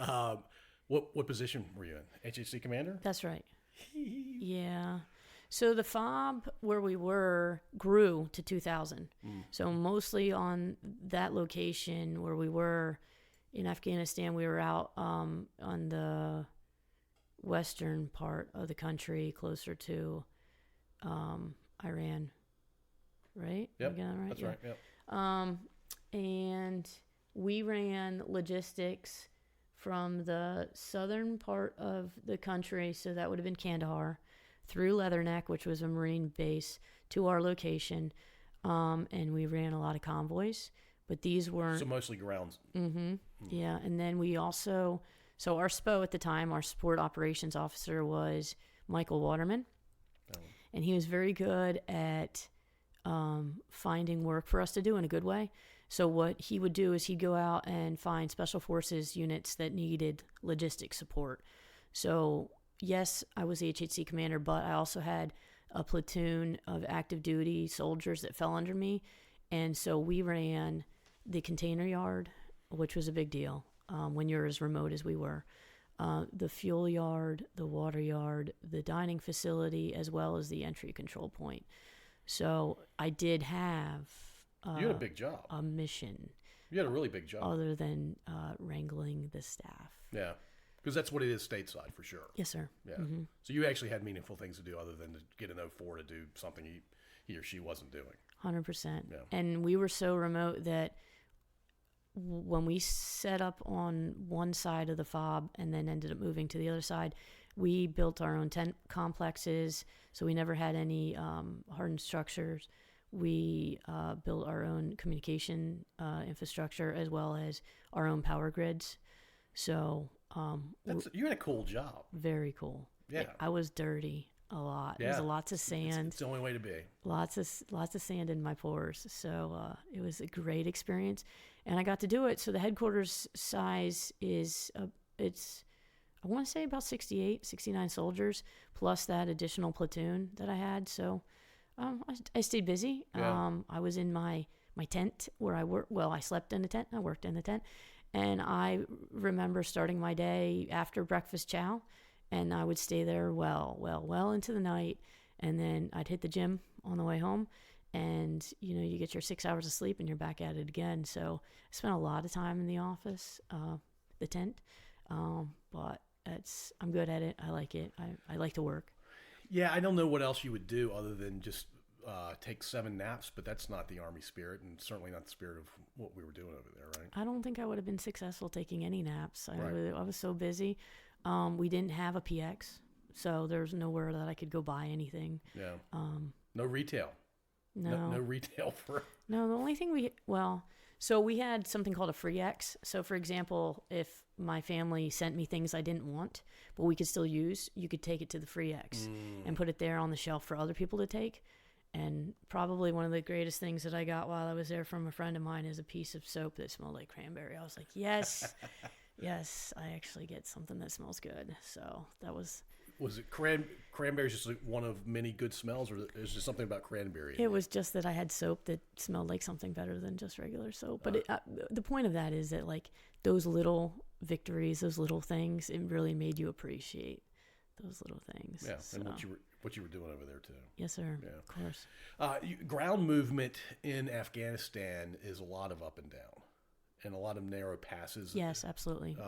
What position were you in? HHC commander? That's right. Yeah. So the FOB where we were grew to 2,000. So mostly on that location where we were in Afghanistan, we were out on the western part of the country, closer to Iran. Right? Yep. Am I getting that right? That's Yeah. right. Yep. And we ran logistics from the southern part of the country, so that would have been Kandahar, through Leatherneck, which was a Marine base, to our location. And we ran a lot of convoys, but these weren't... So mostly grounds. Yeah, and then we also... So our SPO at the time, our support operations officer, was Michael Waterman. Oh. And he was very good at finding work for us to do in a good way. So what he would do is he'd go out and find special forces units that needed logistics support. So yes, I was the HHC commander, but I also had a platoon of active duty soldiers that fell under me. And so we ran the container yard, which was a big deal when you're as remote as we were. The fuel yard, the water yard, the dining facility, as well as the entry control point. So I did have... you had a big job. A mission. You had a really big job. Other than wrangling the staff. Yeah, because that's what it is stateside for sure. Yes, sir. Yeah. So you actually had meaningful things to do other than to get an 04 to do something he or she wasn't doing. 100%. Yeah. And we were so remote that when we set up on one side of the FOB and then ended up moving to the other side, we built our own tent complexes, so we never had any hardened structures. We built our own communication infrastructure as well as our own power grids. So you had a cool job. Very cool. Yeah. I was dirty. a lot. Yeah. It was lots of sand. It's the only way to be. Lots of sand in my pores. So it was a great experience, and I got to do it. So the headquarters size is it's I want to say about 68, 69 soldiers plus that additional platoon that I had. So I stayed busy. Yeah. I was in my tent where I worked. Well, I slept in the tent. I worked in the tent, and I remember starting my day after breakfast chow, and I would stay there well into the night. And then I'd hit the gym on the way home, and you get your 6 hours of sleep and you're back at it again. So I spent a lot of time in the office, the tent, but I'm good at it. I like it. I like to work. Yeah, I don't know what else you would do other than just take 7 naps, but that's not the Army spirit, and certainly not the spirit of what we were doing over there, right? I don't think I would have been successful taking any naps. Right. I was so busy. We didn't have a PX. So there's nowhere that I could go buy anything. Yeah. No retail. No. No retail for. No, the only thing so we had something called a free X. So for example, if my family sent me things I didn't want, but we could still use, you could take it to the free X and put it there on the shelf for other people to take. And probably one of the greatest things that I got while I was there from a friend of mine is a piece of soap that smelled like cranberry. I was like, yes, yes, I actually get something that smells good. So that was. Was it cranberry just like one of many good smells, or is there something about cranberry? It was just that I had soap that smelled like something better than just regular soap. But the point of that is that like those little victories, those little things, it really made you appreciate those little things. Yeah, so. and what you were doing over there too. Yes, sir. Yeah. Of course. Ground movement in Afghanistan is a lot of up and down, and a lot of narrow passes. Yes, absolutely.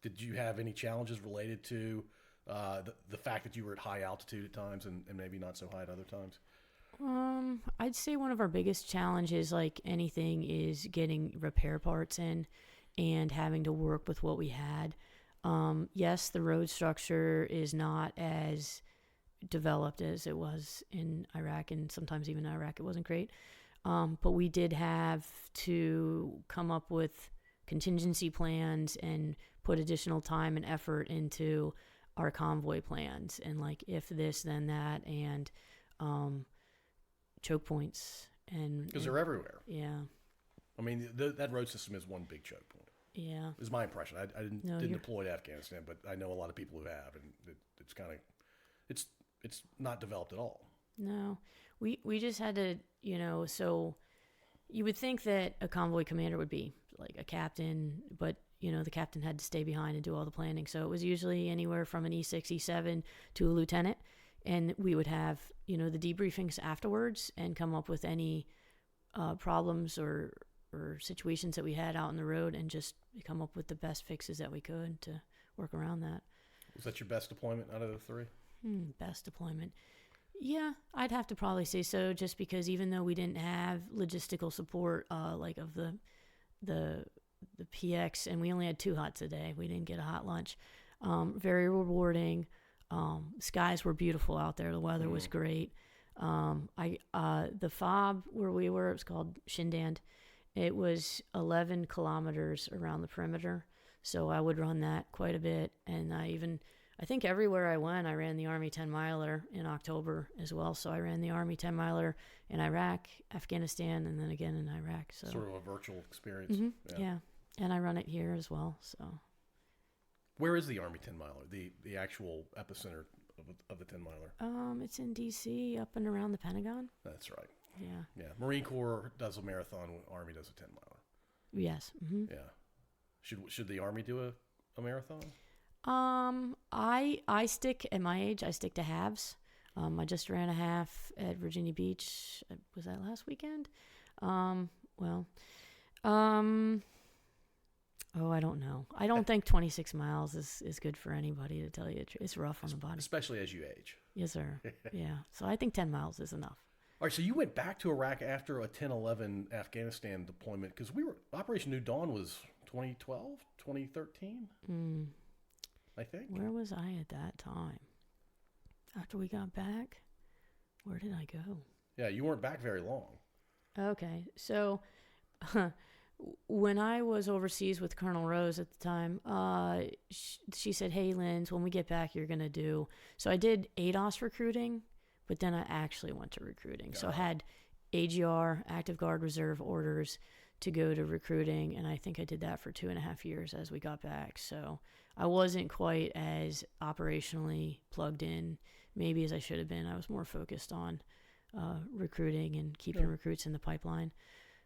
Did you have any challenges related to the fact that you were at high altitude at times and maybe not so high at other times? I'd say one of our biggest challenges, like anything, is getting repair parts in and having to work with what we had. Yes, the road structure is not as developed as it was in Iraq, and sometimes even in Iraq it wasn't great. But we did have to come up with contingency plans and put additional time and effort into our convoy plans, and like if this then that, and choke points, and because they're everywhere. Yeah, I mean that road system is one big choke point. Yeah, is my impression. I didn't deploy to Afghanistan, but I know a lot of people who have, and it's kind of it's not developed at all. No, we just had to, so you would think that a convoy commander would be like a captain, but the captain had to stay behind and do all the planning. So it was usually anywhere from an E6, E7 to a lieutenant. And we would have, the debriefings afterwards and come up with any problems or situations that we had out on the road and just come up with the best fixes that we could to work around that. Was that your best deployment out of the 3? Best deployment. Yeah, I'd have to probably say so, just because even though we didn't have logistical support like of the PX, and we only had 2 hots a day. We didn't get a hot lunch. Very rewarding. Skies were beautiful out there. The weather was great. The FOB where we were, it was called Shindand. It was 11 kilometers around the perimeter. So I would run that quite a bit. And I think everywhere I went, I ran the Army 10 miler in October as well. So I ran the Army 10 miler in Iraq, Afghanistan, and then again in Iraq. So sort of a virtual experience. Yeah. And I run it here as well. So, where is the Army 10 miler? The actual epicenter of the 10 miler? It's in D.C. up and around the Pentagon. That's right. Yeah. Yeah. Marine Corps does a marathon. Army does a 10 miler. Yes. Mm-hmm. Yeah. Should the Army do a marathon? I stick at my age. I stick to halves. I just ran a half at Virginia Beach. Was that last weekend? I don't know. I don't think 26 miles is good for anybody, to tell you the truth. It's rough on the body. Especially as you age. Yes, sir. Yeah. So I think 10 miles is enough. All right, so you went back to Iraq after a 10-11 Afghanistan deployment, because Operation New Dawn was 2012, 2013, I think. Where was I at that time? After we got back? Where did I go? Yeah, you weren't back very long. Okay. So when I was overseas with Colonel Rose at the time, she said, "Hey, Linz, when we get back, you're gonna do." So I did ADOS recruiting, but then I actually went to recruiting. So I had AGR, Active Guard Reserve orders to go to recruiting, and I think I did that for 2.5 years as we got back. So I wasn't quite as operationally plugged in, maybe, as I should have been. I was more focused on recruiting and keeping recruits in the pipeline.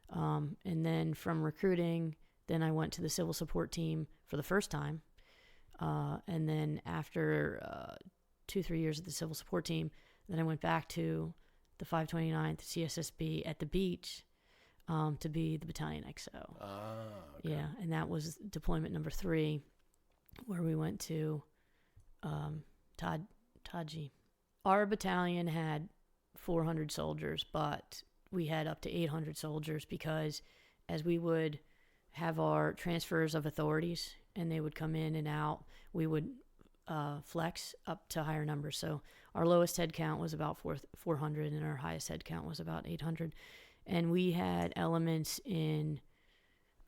And then from recruiting, then I went to the civil support team for the first time. And then after 2-3 years at the civil support team, then I went back to the 529th CSSB at the beach to be the battalion XO. Okay. Yeah, and that was deployment number 3, where we went to Taji. Our battalion had 400 soldiers, but we had up to 800 soldiers, because as we would have our transfers of authorities and they would come in and out, we would flex up to higher numbers. So our lowest head count was about 400 and our highest head count was about 800. And we had elements in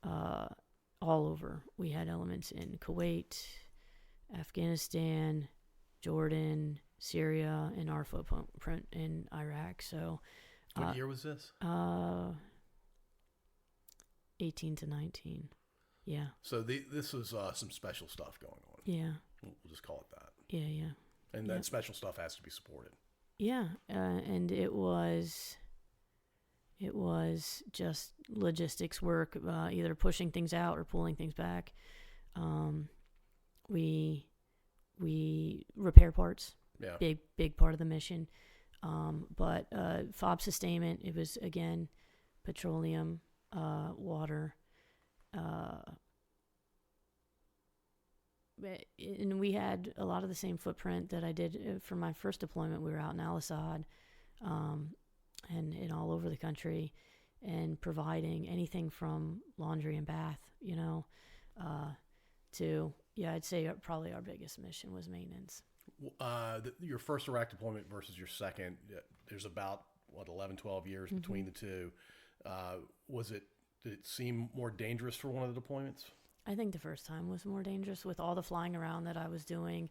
all over. We had elements in Kuwait, Afghanistan, Jordan, Syria, and our footprint in Iraq. So what year was this? 18 to 19. Yeah. So this was some special stuff going on. Yeah. We'll just call it that. Yeah. And then special stuff has to be supported. Yeah. And it was just logistics work, either pushing things out or pulling things back. We repair parts. Yeah. Big part of the mission. But FOB sustainment, it was, again, petroleum, water, and we had a lot of the same footprint that I did for my first deployment. We were out in Al Asad, and all over the country, and providing anything from laundry and bath, to, I'd say probably our biggest mission was maintenance. Your first Iraq deployment versus your second, there's about 11, 12 years between the two. Did it seem more dangerous for one of the deployments? I think the first time was more dangerous with all the flying around that I was doing,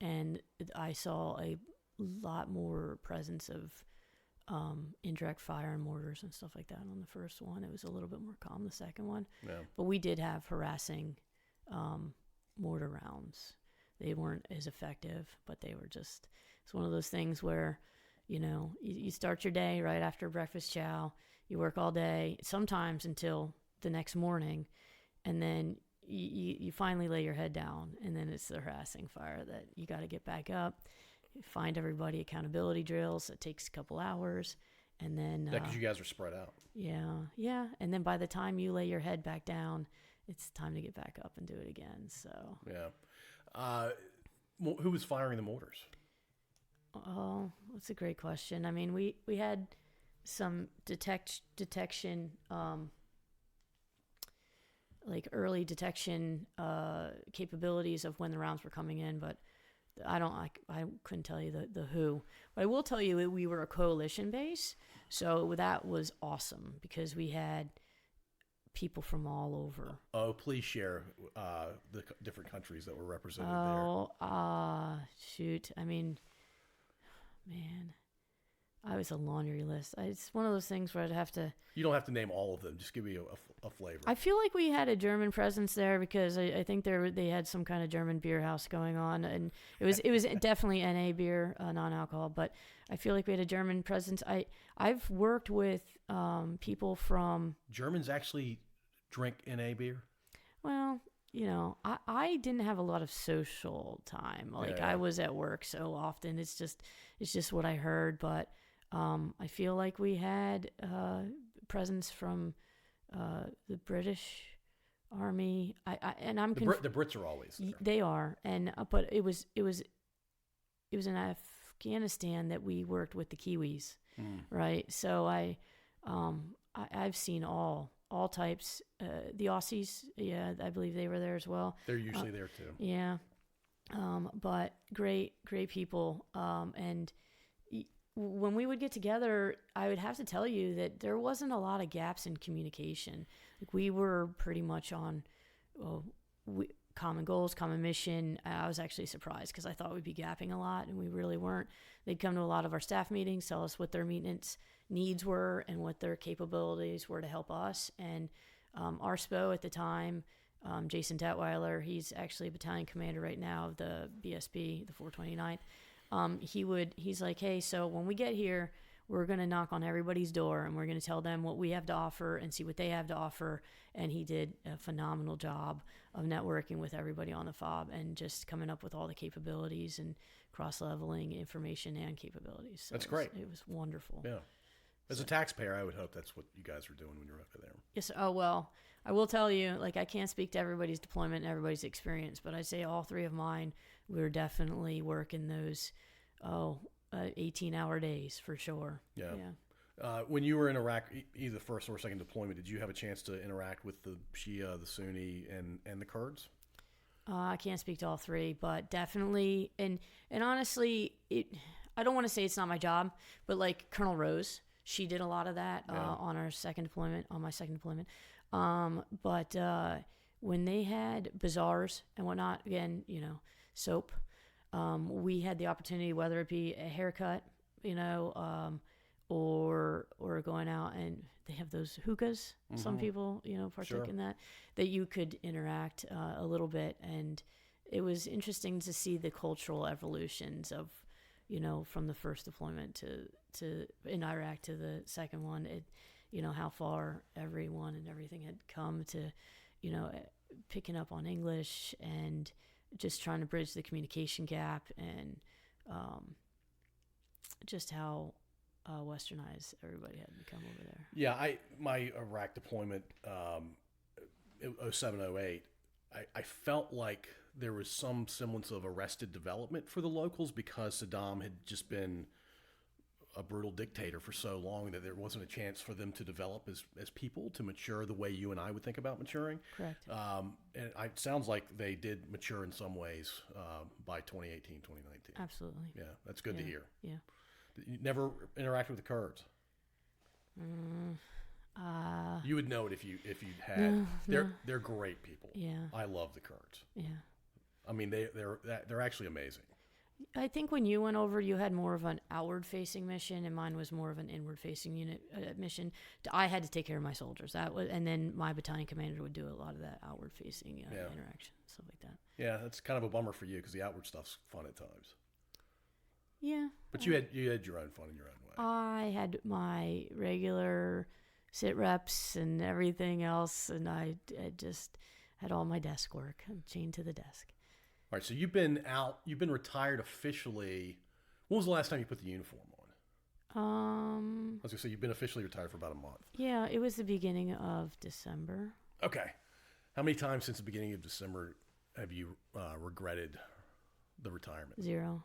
and I saw a lot more presence of indirect fire and mortars and stuff like that on the first one. It was a little bit more calm the second one. Yeah. But we did have harassing mortar rounds. They weren't as effective, but they were just, it's one of those things where, you start your day right after breakfast chow, you work all day, sometimes until the next morning, and then you finally lay your head down, and then it's the harassing fire that you got to get back up, find everybody, accountability drills. It takes a couple hours, and then... Yeah, because you guys are spread out. Yeah. And then by the time you lay your head back down, it's time to get back up and do it again, so... Yeah. Who was firing the mortars? Oh, that's a great question. I mean, we had some detection, like early detection capabilities of when the rounds were coming in, but I couldn't tell you the who. But I will tell you we were a coalition base, so that was awesome because we had people from all over. Oh, please share the different countries that were represented there. Shoot. I mean, man, I was a laundry list. It's one of those things where I'd have to... You don't have to name all of them. Just give me a flavor. I feel like we had a German presence there because I think they had some kind of German beer house going on, and it was definitely NA beer, non-alcohol. But I feel like we had a German presence. I've worked with people from... Germans actually drink NA beer? Well, I didn't have a lot of social time. I was at work so often. It's just what I heard. But I feel like we had presence from the British Army. The Brits are always there. They are, but it was in Afghanistan that we worked with the Kiwis, right? So I've seen all types. The Aussies, I believe they were there as well. They're usually there too. Yeah, but great people. And when we would get together, I would have to tell you that there wasn't a lot of gaps in communication. Like we were pretty much on common goals, common mission. I was actually surprised because I thought we'd be gapping a lot, and we really weren't. They'd come to a lot of our staff meetings, tell us what their maintenance needs were and what their capabilities were to help us. And our SPO at the time, Jason Detweiler, he's actually a battalion commander right now of the BSB, the 429th. He's like, hey, so when we get here, we're going to knock on everybody's door and we're going to tell them what we have to offer and see what they have to offer. And he did a phenomenal job of networking with everybody on the FOB and just coming up with all the capabilities and cross-leveling information and capabilities. So That's great. It was wonderful. Yeah. As a taxpayer, I would hope that's what you guys were doing when you were over there. Yes. Oh, well, I will tell you, like, I can't speak to everybody's deployment and everybody's experience, but I'd say all three of mine, we were definitely working those, 18-hour days for sure. Yeah. When you were in Iraq, either the first or second deployment, did you have a chance to interact with the Shia, the Sunni, and the Kurds? I can't speak to all three, but definitely, and honestly, I don't want to say it's not my job, but like Colonel Rose, she did a lot of that on my second deployment. But when they had bazaars and whatnot, again, soap, we had the opportunity, whether it be a haircut, or going out, and they have those hookahs. Mm-hmm. Some people, partake in that you could interact a little bit. And it was interesting to see the cultural evolutions of, from the first deployment to in Iraq to the second one, how far everyone and everything had come to, picking up on English and just trying to bridge the communication gap, and just how westernized everybody had become over there. Yeah, my Iraq deployment, 07, 08, I felt like there was some semblance of arrested development for the locals because Saddam had just been a brutal dictator for so long that there wasn't a chance for them to develop as people, to mature the way you and I would think about maturing. Correct. And it sounds like they did mature in some ways by 2018, 2019. Absolutely. Yeah, that's good to hear. Yeah. You never interacted with the Kurds? You would know it if you'd had. No. They're great people. Yeah. I love the Kurds. Yeah. I mean, they're actually amazing. I think when you went over, you had more of an outward-facing mission, and mine was more of an inward-facing mission. I had to take care of my soldiers. And then my battalion commander would do a lot of that outward-facing interaction, stuff like that. Yeah, that's kind of a bummer for you because the outward stuff's fun at times. Yeah, but you had your own fun in your own way. I had my regular sit reps and everything else, and I just had all my desk work. I'm chained to the desk. All right, so you've been retired officially. When was the last time you put the uniform on? I was gonna say you've been officially retired for about a month. Yeah, it was the beginning of December. Okay. How many times since the beginning of December have you regretted the retirement? 0.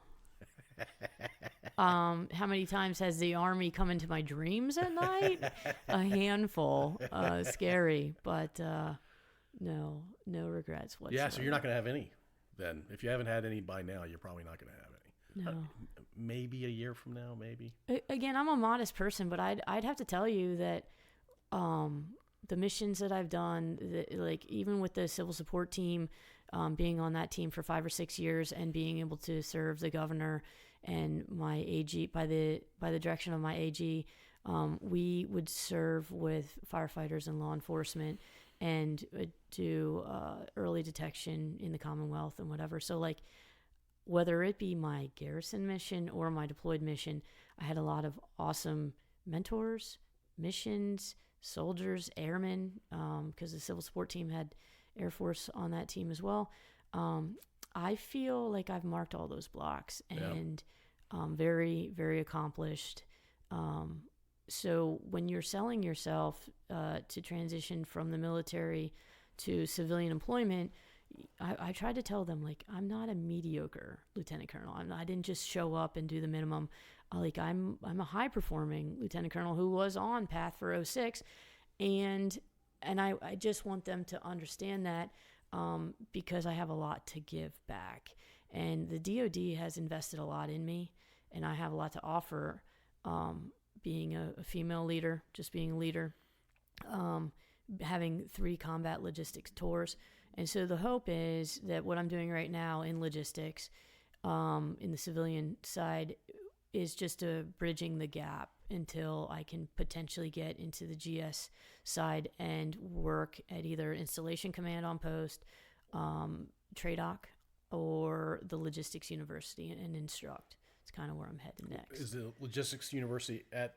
How many times has the Army come into my dreams at night? A handful. Scary, but no regrets whatsoever. Yeah, so you're not going to have any then. If you haven't had any by now, you're probably not going to have any. No. Maybe a year from now, maybe. Again, I'm a modest person, but I'd have to tell you that the missions that I've done, like even with the civil support team, being on that team for 5 or 6 years and being able to serve the governor and my AG by the direction of my AG, we would serve with firefighters and law enforcement and do early detection in the Commonwealth and whatever. So like, whether it be my garrison mission or my deployed mission, I had a lot of awesome mentors, missions, soldiers, airmen, because the civil support team had Air Force on that team as well. I feel like I've marked all those blocks and very, very accomplished. So when you're selling yourself to transition from the military to civilian employment, I tried to tell them, like, I'm not a mediocre lieutenant colonel. I didn't just show up and do the minimum. I'm a high performing lieutenant colonel who was on path for 06, and I just want them to understand that because I have a lot to give back, and the DoD has invested a lot in me, and I have a lot to offer. being a female leader, just being a leader, having 3 combat logistics tours. And so the hope is that what I'm doing right now in logistics, in the civilian side, is just bridging the gap until I can potentially get into the GS side and work at either installation command on post, TRADOC, or the logistics university and instruct. It's kind of where I'm headed next. Is the logistics university at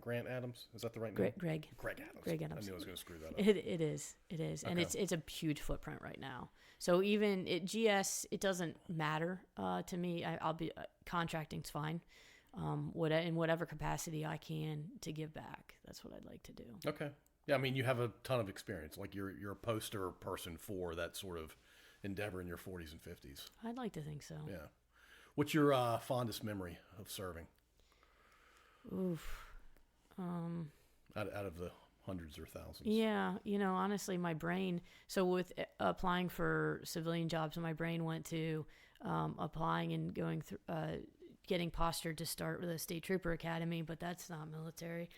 Grant Adams? Is that the right name? Greg Adams. Adams. I knew I was going to screw that up. It is, Okay. and it's a huge footprint right now. So even GS, it doesn't matter to me. I'll be contracting's fine. In whatever capacity I can to give back, that's what I'd like to do. Okay. Yeah, I mean, you have a ton of experience. Like you're a poster person for that sort of endeavor in your 40s and 50s. I'd like to think so. Yeah. What's your fondest memory of serving? Oof. Out of the hundreds or thousands. Yeah, honestly, my brain. So with applying for civilian jobs, my brain went to applying and going through, getting postured to start with a state trooper academy, but that's not military.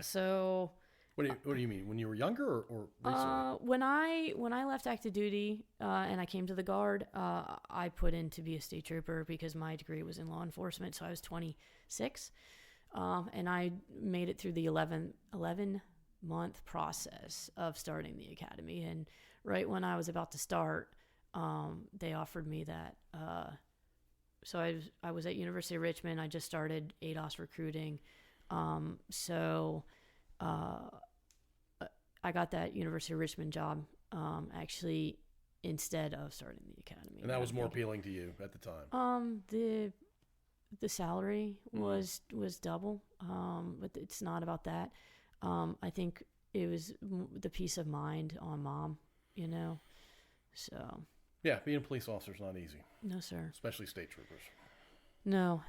So. What do you mean? When you were younger or recently? When I left active duty and I came to the Guard, I put in to be a state trooper because my degree was in law enforcement. So I was 26, and I made it through the 11-month process of starting the academy. And right when I was about to start, they offered me that. So I was at University of Richmond. I just started ADOS recruiting. I got that University of Richmond job actually instead of starting the academy. And that was more appealing to you at the time? The salary was double, but it's not about that. I think it was the peace of mind on mom, so. Yeah, being a police officer is not easy. No, sir. Especially state troopers. No.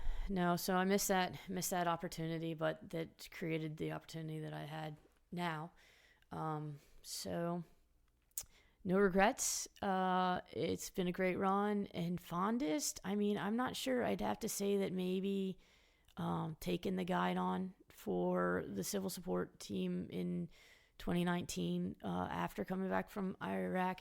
So I missed that opportunity, but that created the opportunity that I had now. So no regrets. It's been a great run. And fondest, I mean, I'm not sure. I'd have to say that maybe taking the guide on for the civil support team in 2019 after coming back from Iraq.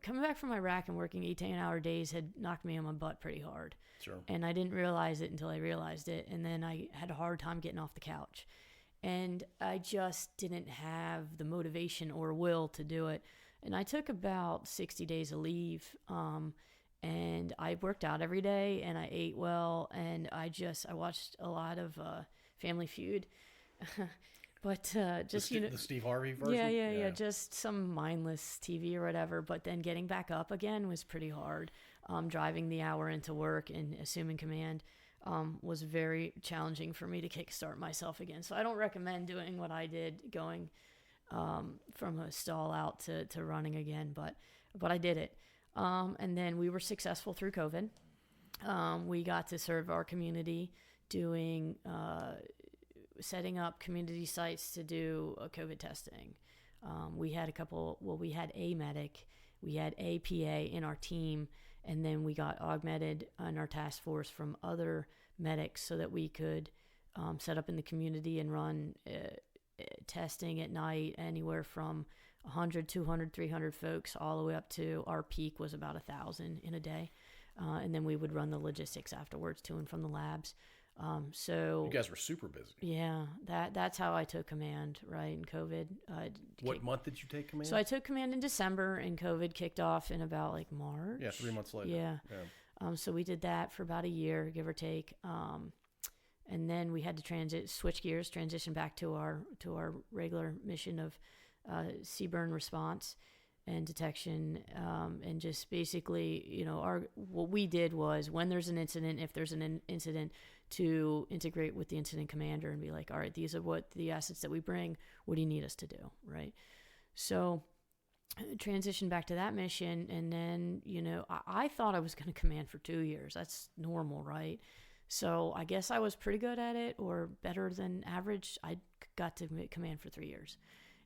Coming back from Iraq and working 18-hour days had knocked me on my butt pretty hard. Sure. And I didn't realize it until I realized it. And then I had a hard time getting off the couch. And I just didn't have the motivation or will to do it. And I took about 60 days of leave. And I worked out every day and I ate well. And I watched a lot of Family Feud. But just, the Steve Harvey version? Yeah. Just some mindless TV or whatever. But then getting back up again was pretty hard. Driving the hour into work and assuming command was very challenging for me to kickstart myself again. So I don't recommend doing what I did, going from a stall out to running again. But I did it. And then we were successful through COVID. We got to serve our community doing setting up community sites to do COVID testing. We had a medic, we had a PA in our team, and then we got augmented in our task force from other medics so that we could set up in the community and run testing at night, anywhere from 100, 200, 300 folks, all the way up to our peak was about 1,000 in a day. And then we would run the logistics afterwards to and from the labs. So you guys were super busy. Yeah, that's how I took command, right, in COVID. What month did you take command? So I took command in December, and COVID kicked off in about like March. Yeah, 3 months later. Yeah. So we did that for about a year, give or take. And then we had to switch gears, transition back to our regular mission of CBRN response and detection, and just basically, what we did was, when there's an incident, if there's an incident, to integrate with the incident commander and be like, all right, these are what the assets that we bring. What do you need us to do, right? So transition back to that mission, and then, I thought I was going to command for 2 years. That's normal, right? So I guess I was pretty good at it, or better than average. I got to command for 3 years.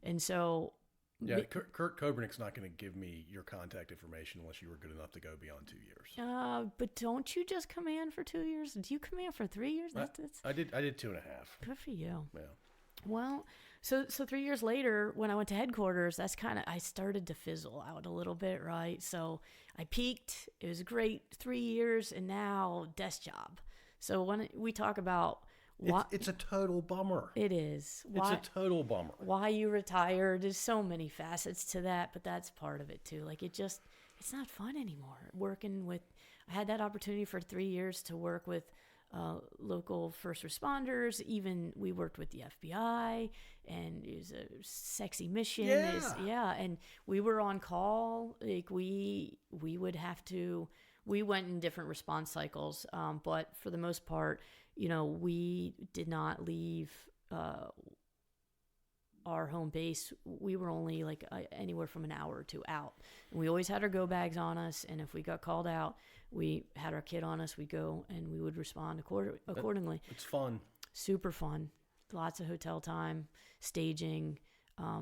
And so Yeah, Kurt Kobernick's not going to give me your contact information unless you were good enough to go beyond 2 years. But don't you just command for 2 years? Do you command for 3 years? I did 2.5. Good for you. Yeah. Well, so 3 years later, when I went to headquarters, I started to fizzle out a little bit, right? So I peaked. It was great 3 years, and now desk job. So when we talk about it's a total bummer. It is. It's a total bummer. Why you retired? There's so many facets to that, but that's part of it too. Like it's not fun anymore. I had that opportunity for 3 years to work with local first responders. Even we worked with the FBI, and it was a sexy mission. Yeah. And we were on call. Like we went in different response cycles, but for the most part, we did not leave our home base. We were only like anywhere from an hour or two out. And we always had our go bags on us, and if we got called out, we had our kit on us. We'd go and we would respond accordingly. It's fun. Super fun. Lots of hotel time, staging.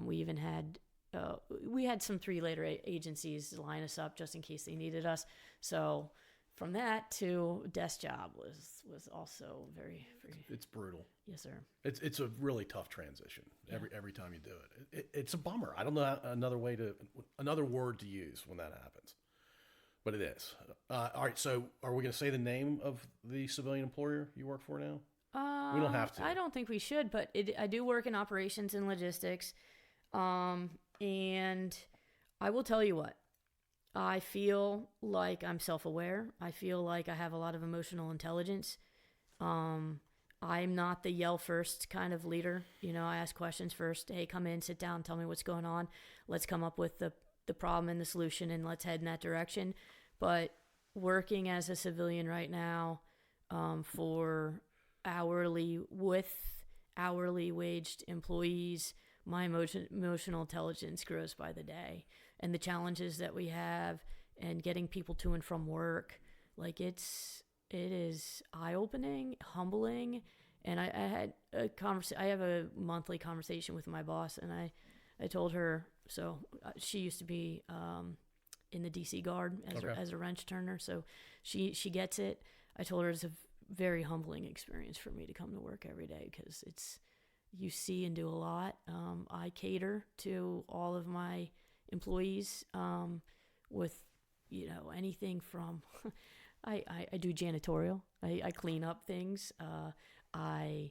We even had some 3-letter agencies line us up just in case they needed us. So from that to desk job was also very, very. It's brutal. Yes, sir. It's a really tough transition every time you do it. It's a bummer. I don't know another word to use when that happens, but it is. All right. So are we going to say the name of the civilian employer you work for now? We don't have to. I don't think we should, but I do work in operations and logistics, and I will tell you what. I feel like I'm self-aware. I feel like I have a lot of emotional intelligence. I'm not the yell first kind of leader. I ask questions first. Hey, come in, sit down, tell me what's going on. Let's come up with the problem and the solution, and let's head in that direction. But working as a civilian right now, for hourly waged employees, my emotional intelligence grows by the day. And the challenges that we have and getting people to and from work, like it is eye-opening, humbling. And I had I have a monthly conversation with my boss, and I told her, so she used to be in the DC Guard as a wrench turner, so she gets it. I told her it's a very humbling experience for me to come to work every day, because you see and do a lot. I cater to all of my employees with anything from I do janitorial. I clean up things. I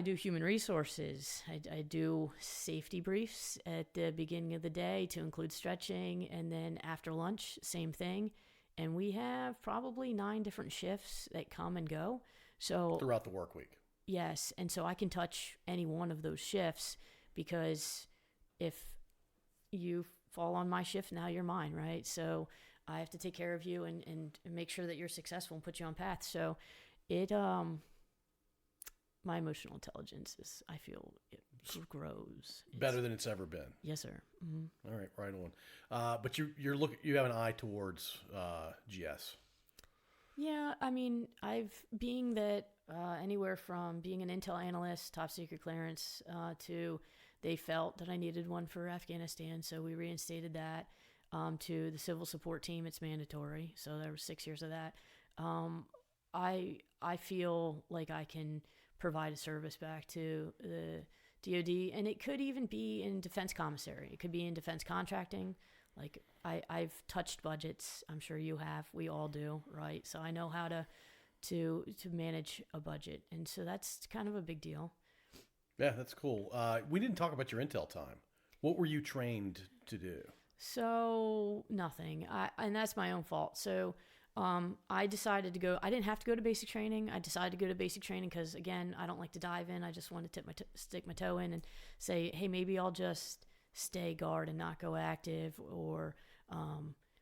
do human resources. I do safety briefs at the beginning of the day to include stretching, and then after lunch, same thing. And we have probably 9 different shifts that come and go. So throughout the work week. Yes, and so I can touch any one of those shifts, because if you fall on my shift, now you're mine, right? So I have to take care of you and make sure that you're successful and put you on path. So my emotional intelligence I feel it grows. Better than it's ever been. Yes, sir. Mm-hmm. All right, right on. But you have an eye towards GS. Yeah, I mean, being that anywhere from being an intel analyst, top secret clearance, to they felt that I needed one for Afghanistan, so we reinstated that. To the civil support team, it's mandatory, so there were 6 years of that. I feel like I can provide a service back to the DoD, and it could even be in defense commissary. It could be in defense contracting. Like I've touched budgets. I'm sure you have. We all do, right? So I know how to manage a budget, and so that's kind of a big deal. Yeah, that's cool. We didn't talk about your intel time. What were you trained to do? So nothing. And that's my own fault. So I decided to go. I didn't have to go to basic training. I decided to go to basic training because, again, I don't like to dive in. I just want to stick my toe in and say, hey, maybe I'll just stay guard and not go active, or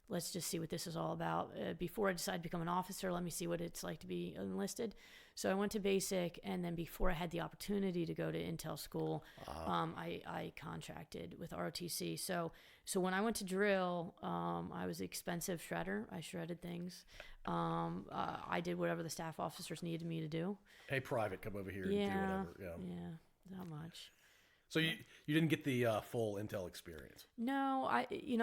let's just see what this is all about. Before I decide to become an officer, let me see what it's like to be enlisted. So I went to basic, and then before I had the opportunity to go to intel school, I contracted with ROTC. So when I went to drill, I was an expensive shredder. I shredded things. I did whatever the staff officers needed me to do. Hey, private, come over here and do whatever. Yeah, not much. So You didn't get the full Intel experience. No,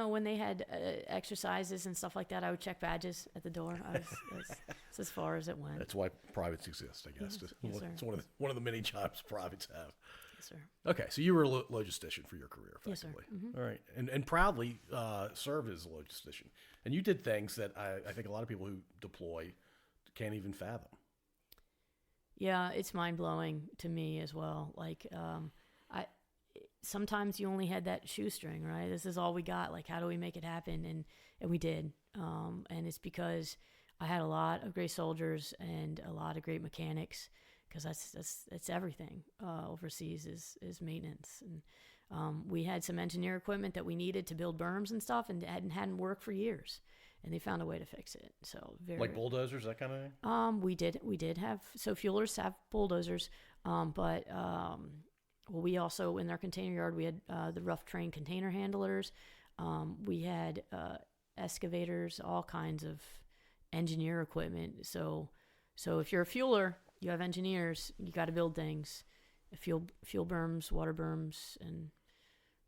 when they had exercises and stuff like that, I would check badges at the door. That's as far as it went. That's why privates exist, I guess. Yes, sir. It's one of the many jobs privates have. Yes, sir. Okay, so you were a logistician for your career, effectively. Yes, sir. Mm-hmm. All right, and proudly served as a logistician. And you did things that I think a lot of people who deploy can't even fathom. Yeah, it's mind-blowing to me as well. Like, sometimes you only had that shoestring, right? This is all we got. Like, how do we make it happen? And we did. And it's because I had a lot of great soldiers and a lot of great mechanics, because that's everything overseas is maintenance. And we had some engineer equipment that we needed to build berms and stuff, and hadn't worked for years. And they found a way to fix it. So like bulldozers, that kind of thing. We did have, so fuelers have bulldozers, but we also, in our container yard, we had the rough terrain container handlers. We had excavators, all kinds of engineer equipment. So if you're a fueler, you have engineers. You got to build things, fuel berms, water berms, and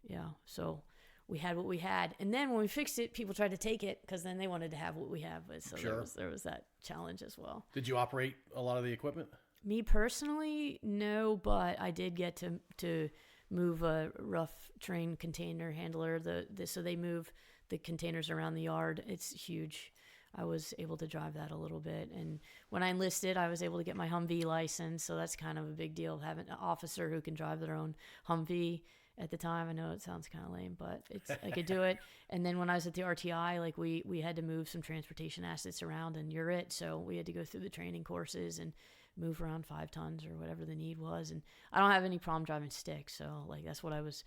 yeah. So we had what we had, and then when we fixed it, people tried to take it because then they wanted to have what we have. So sure. there was that challenge as well. Did you operate a lot of the equipment? Me personally, no, but I did get to move a rough terrain container handler. So they move the containers around the yard. It's huge. I was able to drive that a little bit, and when I enlisted, I was able to get my Humvee license. So that's kind of a big deal, having an officer who can drive their own Humvee. At the time, I know it sounds kind of lame, but I could do it. And then when I was at the RTI, like we had to move some transportation assets around in Urit, so we had to go through the training courses and move around 5 tons or whatever the need was. And I don't have any problem driving stick, so like that's what I was.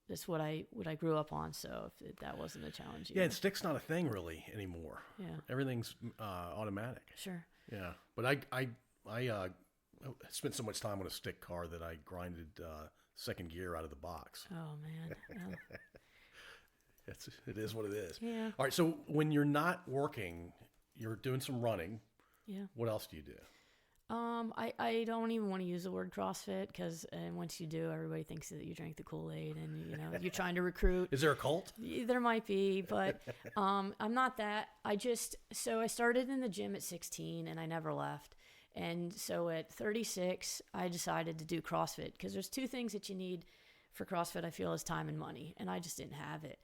That's what I grew up on. So if that wasn't a challenge. Yeah, and stick's not a thing really anymore. Yeah, everything's automatic. Sure. Yeah, but I spent so much time on a stick car that I grinded second gear out of the box. Oh man. It is what it is. Yeah. All right. So when you're not working, you're doing some running. Yeah. What else do you do? I don't even want to use the word CrossFit because once you do, everybody thinks that you drank the Kool-Aid and you're trying to recruit. Is there a cult? There might be, but I'm not that. I started in the gym at 16 and I never left. And so at 36, I decided to do CrossFit because there's 2 things that you need for CrossFit, I feel, is time and money. And I just didn't have it.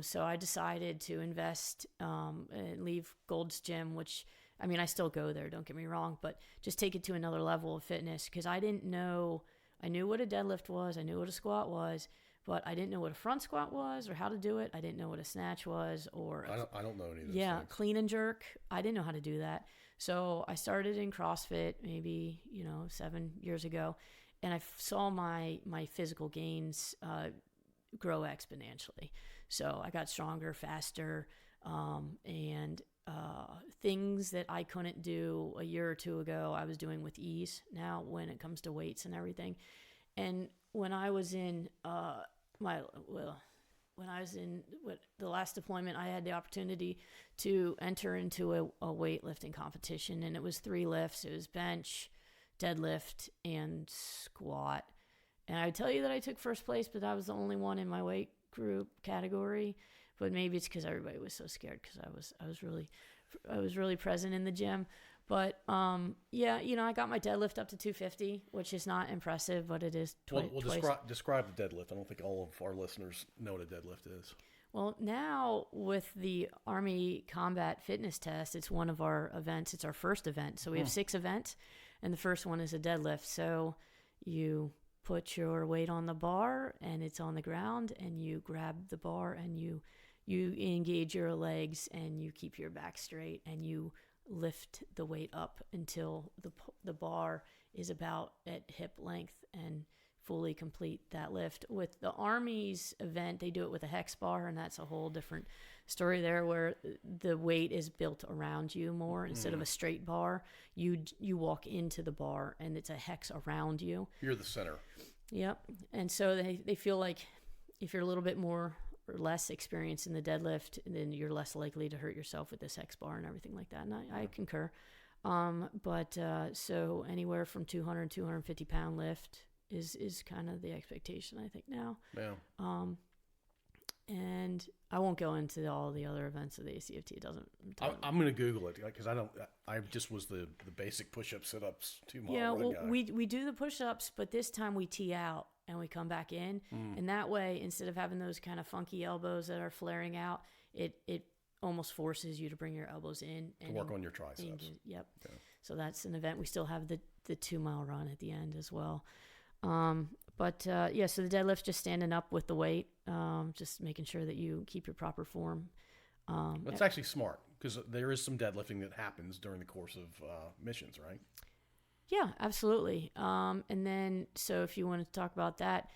So I decided to invest and leave Gold's Gym, which, I mean, I still go there, don't get me wrong, but just take it to another level of fitness because I didn't know. I knew what a deadlift was. I knew what a squat was. But I didn't know what a front squat was or how to do it. I didn't know what a snatch was or I don't know any of those things. Clean and jerk. I didn't know how to do that. So I started in CrossFit maybe 7 years ago, and I saw my physical gains grow exponentially. So I got stronger, faster, and things that I couldn't do a year or 2 ago, I was doing with ease now when it comes to weights and everything. And when I was in the last deployment, I had the opportunity to enter into a weightlifting competition, and it was 3 lifts. It was bench, deadlift, and squat. And I would tell you that I took first place, but I was the only one in my weight group category. But maybe it's because everybody was so scared because I was really present in the gym. But I got my deadlift up to 250, which is not impressive, but it is twice. Describe the deadlift. I don't think all of our listeners know what a deadlift is. Well, now with the Army Combat Fitness Test, it's one of our events. It's our first event. So we have 6 events, and the first one is a deadlift. So you put your weight on the bar, and it's on the ground, and you grab the bar, and you engage your legs, and you keep your back straight, and you lift the weight up until the bar is about at hip length and fully complete that lift. With the Army's event, they do it with a hex bar, and that's a whole different story there where the weight is built around you more. Instead of a straight bar, you walk into the bar and it's a hex around you. You're the center. Yep. And so they feel like if you're a little bit more or less experienced in the deadlift, then you're less likely to hurt yourself with this hex bar and everything like that. And I concur. So anywhere from 200, 250 pound lift is kind of the expectation, I think, now. Yeah. And I won't go into all the other events of the ACFT. It doesn't I'm going to Google it because I just was the basic push-up, sit-ups, 2 mile Yeah, run well, guy. we do the push-ups, but this time we tee out and we come back in. And that way, instead of having those kind of funky elbows that are flaring out, it almost forces you to bring your elbows in. To work on your triceps. Yep. Okay. So that's an event. We still have the 2 mile run at the end as well. So the deadlift, just standing up with the weight, just making sure that you keep your proper form. That's actually smart because there is some deadlifting that happens during the course of missions, right? Yeah, absolutely. And then, so if you want to talk about that,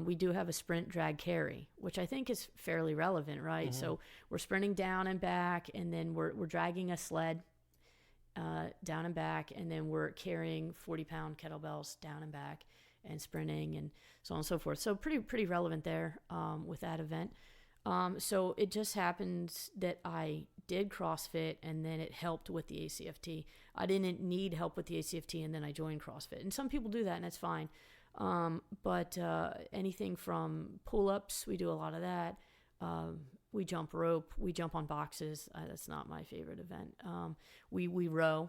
we do have a sprint drag carry, which I think is fairly relevant, right? Mm-hmm. So we're sprinting down and back, and then we're dragging a sled down and back, and then we're carrying 40-pound kettlebells down and back and sprinting and so on and so forth. So pretty relevant there with that event. So it just happens that I did CrossFit and then it helped with the ACFT. I didn't need help with the ACFT and then I joined CrossFit. And some people do that and that's fine. But anything from pull-ups, we do a lot of that. We jump rope, we jump on boxes. That's not my favorite event. We row.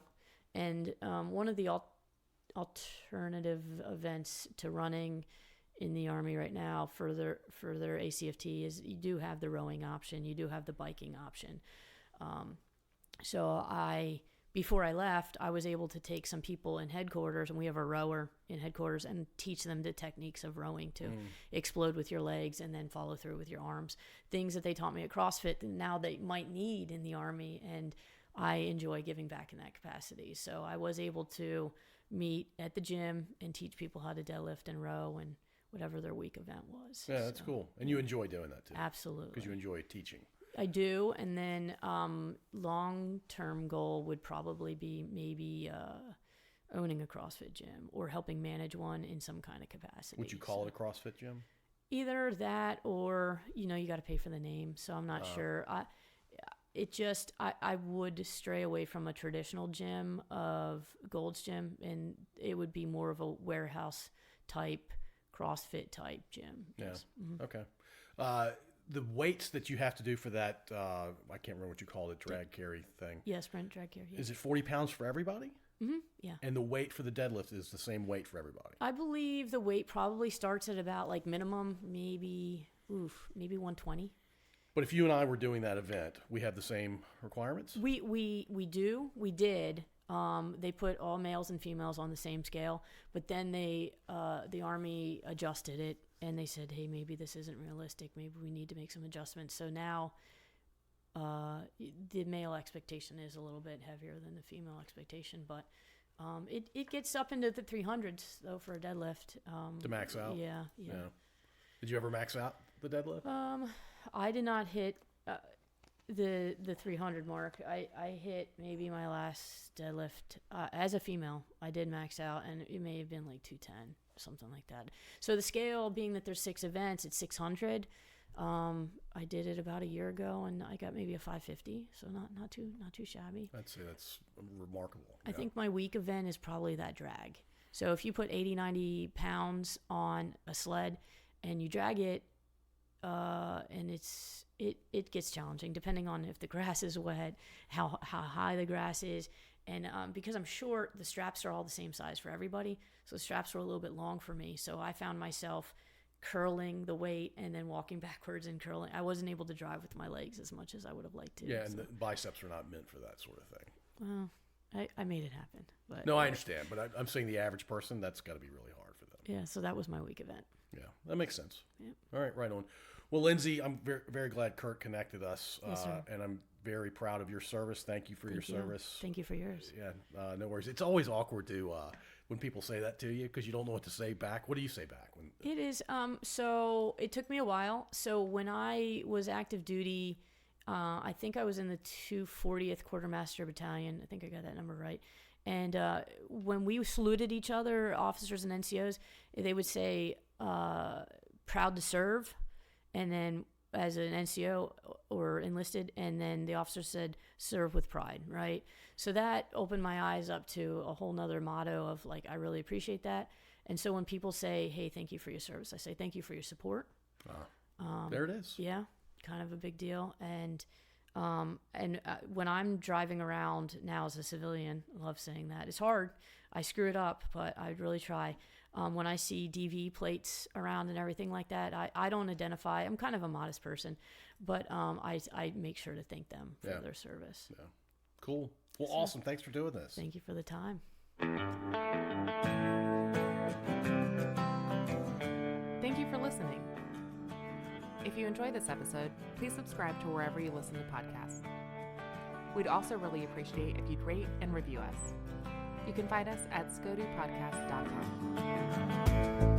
And one of the alternative events to running in the Army right now for their ACFT is you do have the rowing option, you do have the biking option. So before I left, I was able to take some people in headquarters, and we have a rower in headquarters, and teach them the techniques of rowing to explode with your legs and then follow through with your arms. Things that they taught me at CrossFit that now they might need in the Army, and I enjoy giving back in that capacity. So I was able to meet at the gym and teach people how to deadlift and row and whatever their week event was. Yeah, that's cool. And you enjoy doing that too. Absolutely. Because you enjoy teaching. I do. And then long-term goal would probably be maybe owning a CrossFit gym or helping manage one in some kind of capacity. Would you call it a CrossFit gym? Either that or, you got to pay for the name. So I'm not sure. I would stray away from a traditional gym of Gold's Gym, and it would be more of a warehouse type, CrossFit type gym. Yeah. Yes. Mm-hmm. Okay. The weights that you have to do for that, I can't remember what you called it, drag carry thing. Yeah, sprint drag carry. Yeah. Is it 40 pounds for everybody? Mm-hmm. Yeah. And the weight for the deadlift is the same weight for everybody? I believe the weight probably starts at about like minimum, maybe 120. But if you and I were doing that event, we have the same requirements? We did. They put all males and females on the same scale, but then the Army adjusted it and they said, hey, maybe this isn't realistic. Maybe we need to make some adjustments. So now the male expectation is a little bit heavier than the female expectation, but it gets up into the 300s though for a deadlift. To max out? Yeah. Did you ever max out the deadlift? I did not hit the 300 mark. I hit maybe my last deadlift as a female. I did max out, and it may have been like 210, something like that. So the scale, being that there's 6 events, it's 600. I did it about a year ago, and I got maybe a 550. So not too shabby. I'd say that's remarkable. I think my weak event is probably that drag. So if you put 90 pounds on a sled and you drag it, and it gets challenging depending on if the grass is wet, how high the grass is, and because I'm short, the straps are all the same size for everybody, so the straps were a little bit long for me. So I found myself curling the weight and then walking backwards and curling. I wasn't able to drive with my legs as much as I would have liked to. Yeah, and the biceps are not meant for that sort of thing. Well, I made it happen. But no, I understand, but I'm saying the average person, that's got to be really hard for them. Yeah, so that was my week event. Yeah, that makes sense. Yep. All right on. Well, Lyndsey, I'm very, very glad Kurt connected us, Yes, sir. and I'm very proud of your service. Thank you for your service. Thank you for yours. Yeah, no worries. It's always awkward to when people say that to you because you don't know what to say back. What do you say back? It is. So it took me a while. So when I was active duty, I think I was in the 240th Quartermaster Battalion. I think I got that number right. And when we saluted each other, officers and NCOs, they would say, proud to serve. And then as an NCO or enlisted, and then the officer said, serve with pride, right? So that opened my eyes up to a whole nother motto of like, I really appreciate that. And so when people say, hey, thank you for your service, I say, thank you for your support. There it is. Yeah, kind of a big deal. And when I'm driving around now as a civilian, I love saying that. It's hard. I screw it up, but I really try. When I see DV plates around and everything like that, I don't identify. I'm kind of a modest person, but I make sure to thank them for their service. Yeah. Cool. Well, awesome. Thanks for doing this. Thank you for the time. Thank you for listening. If you enjoyed this episode, please subscribe to wherever you listen to podcasts. We'd also really appreciate if you'd rate and review us. You can find us at scodupodcast.com.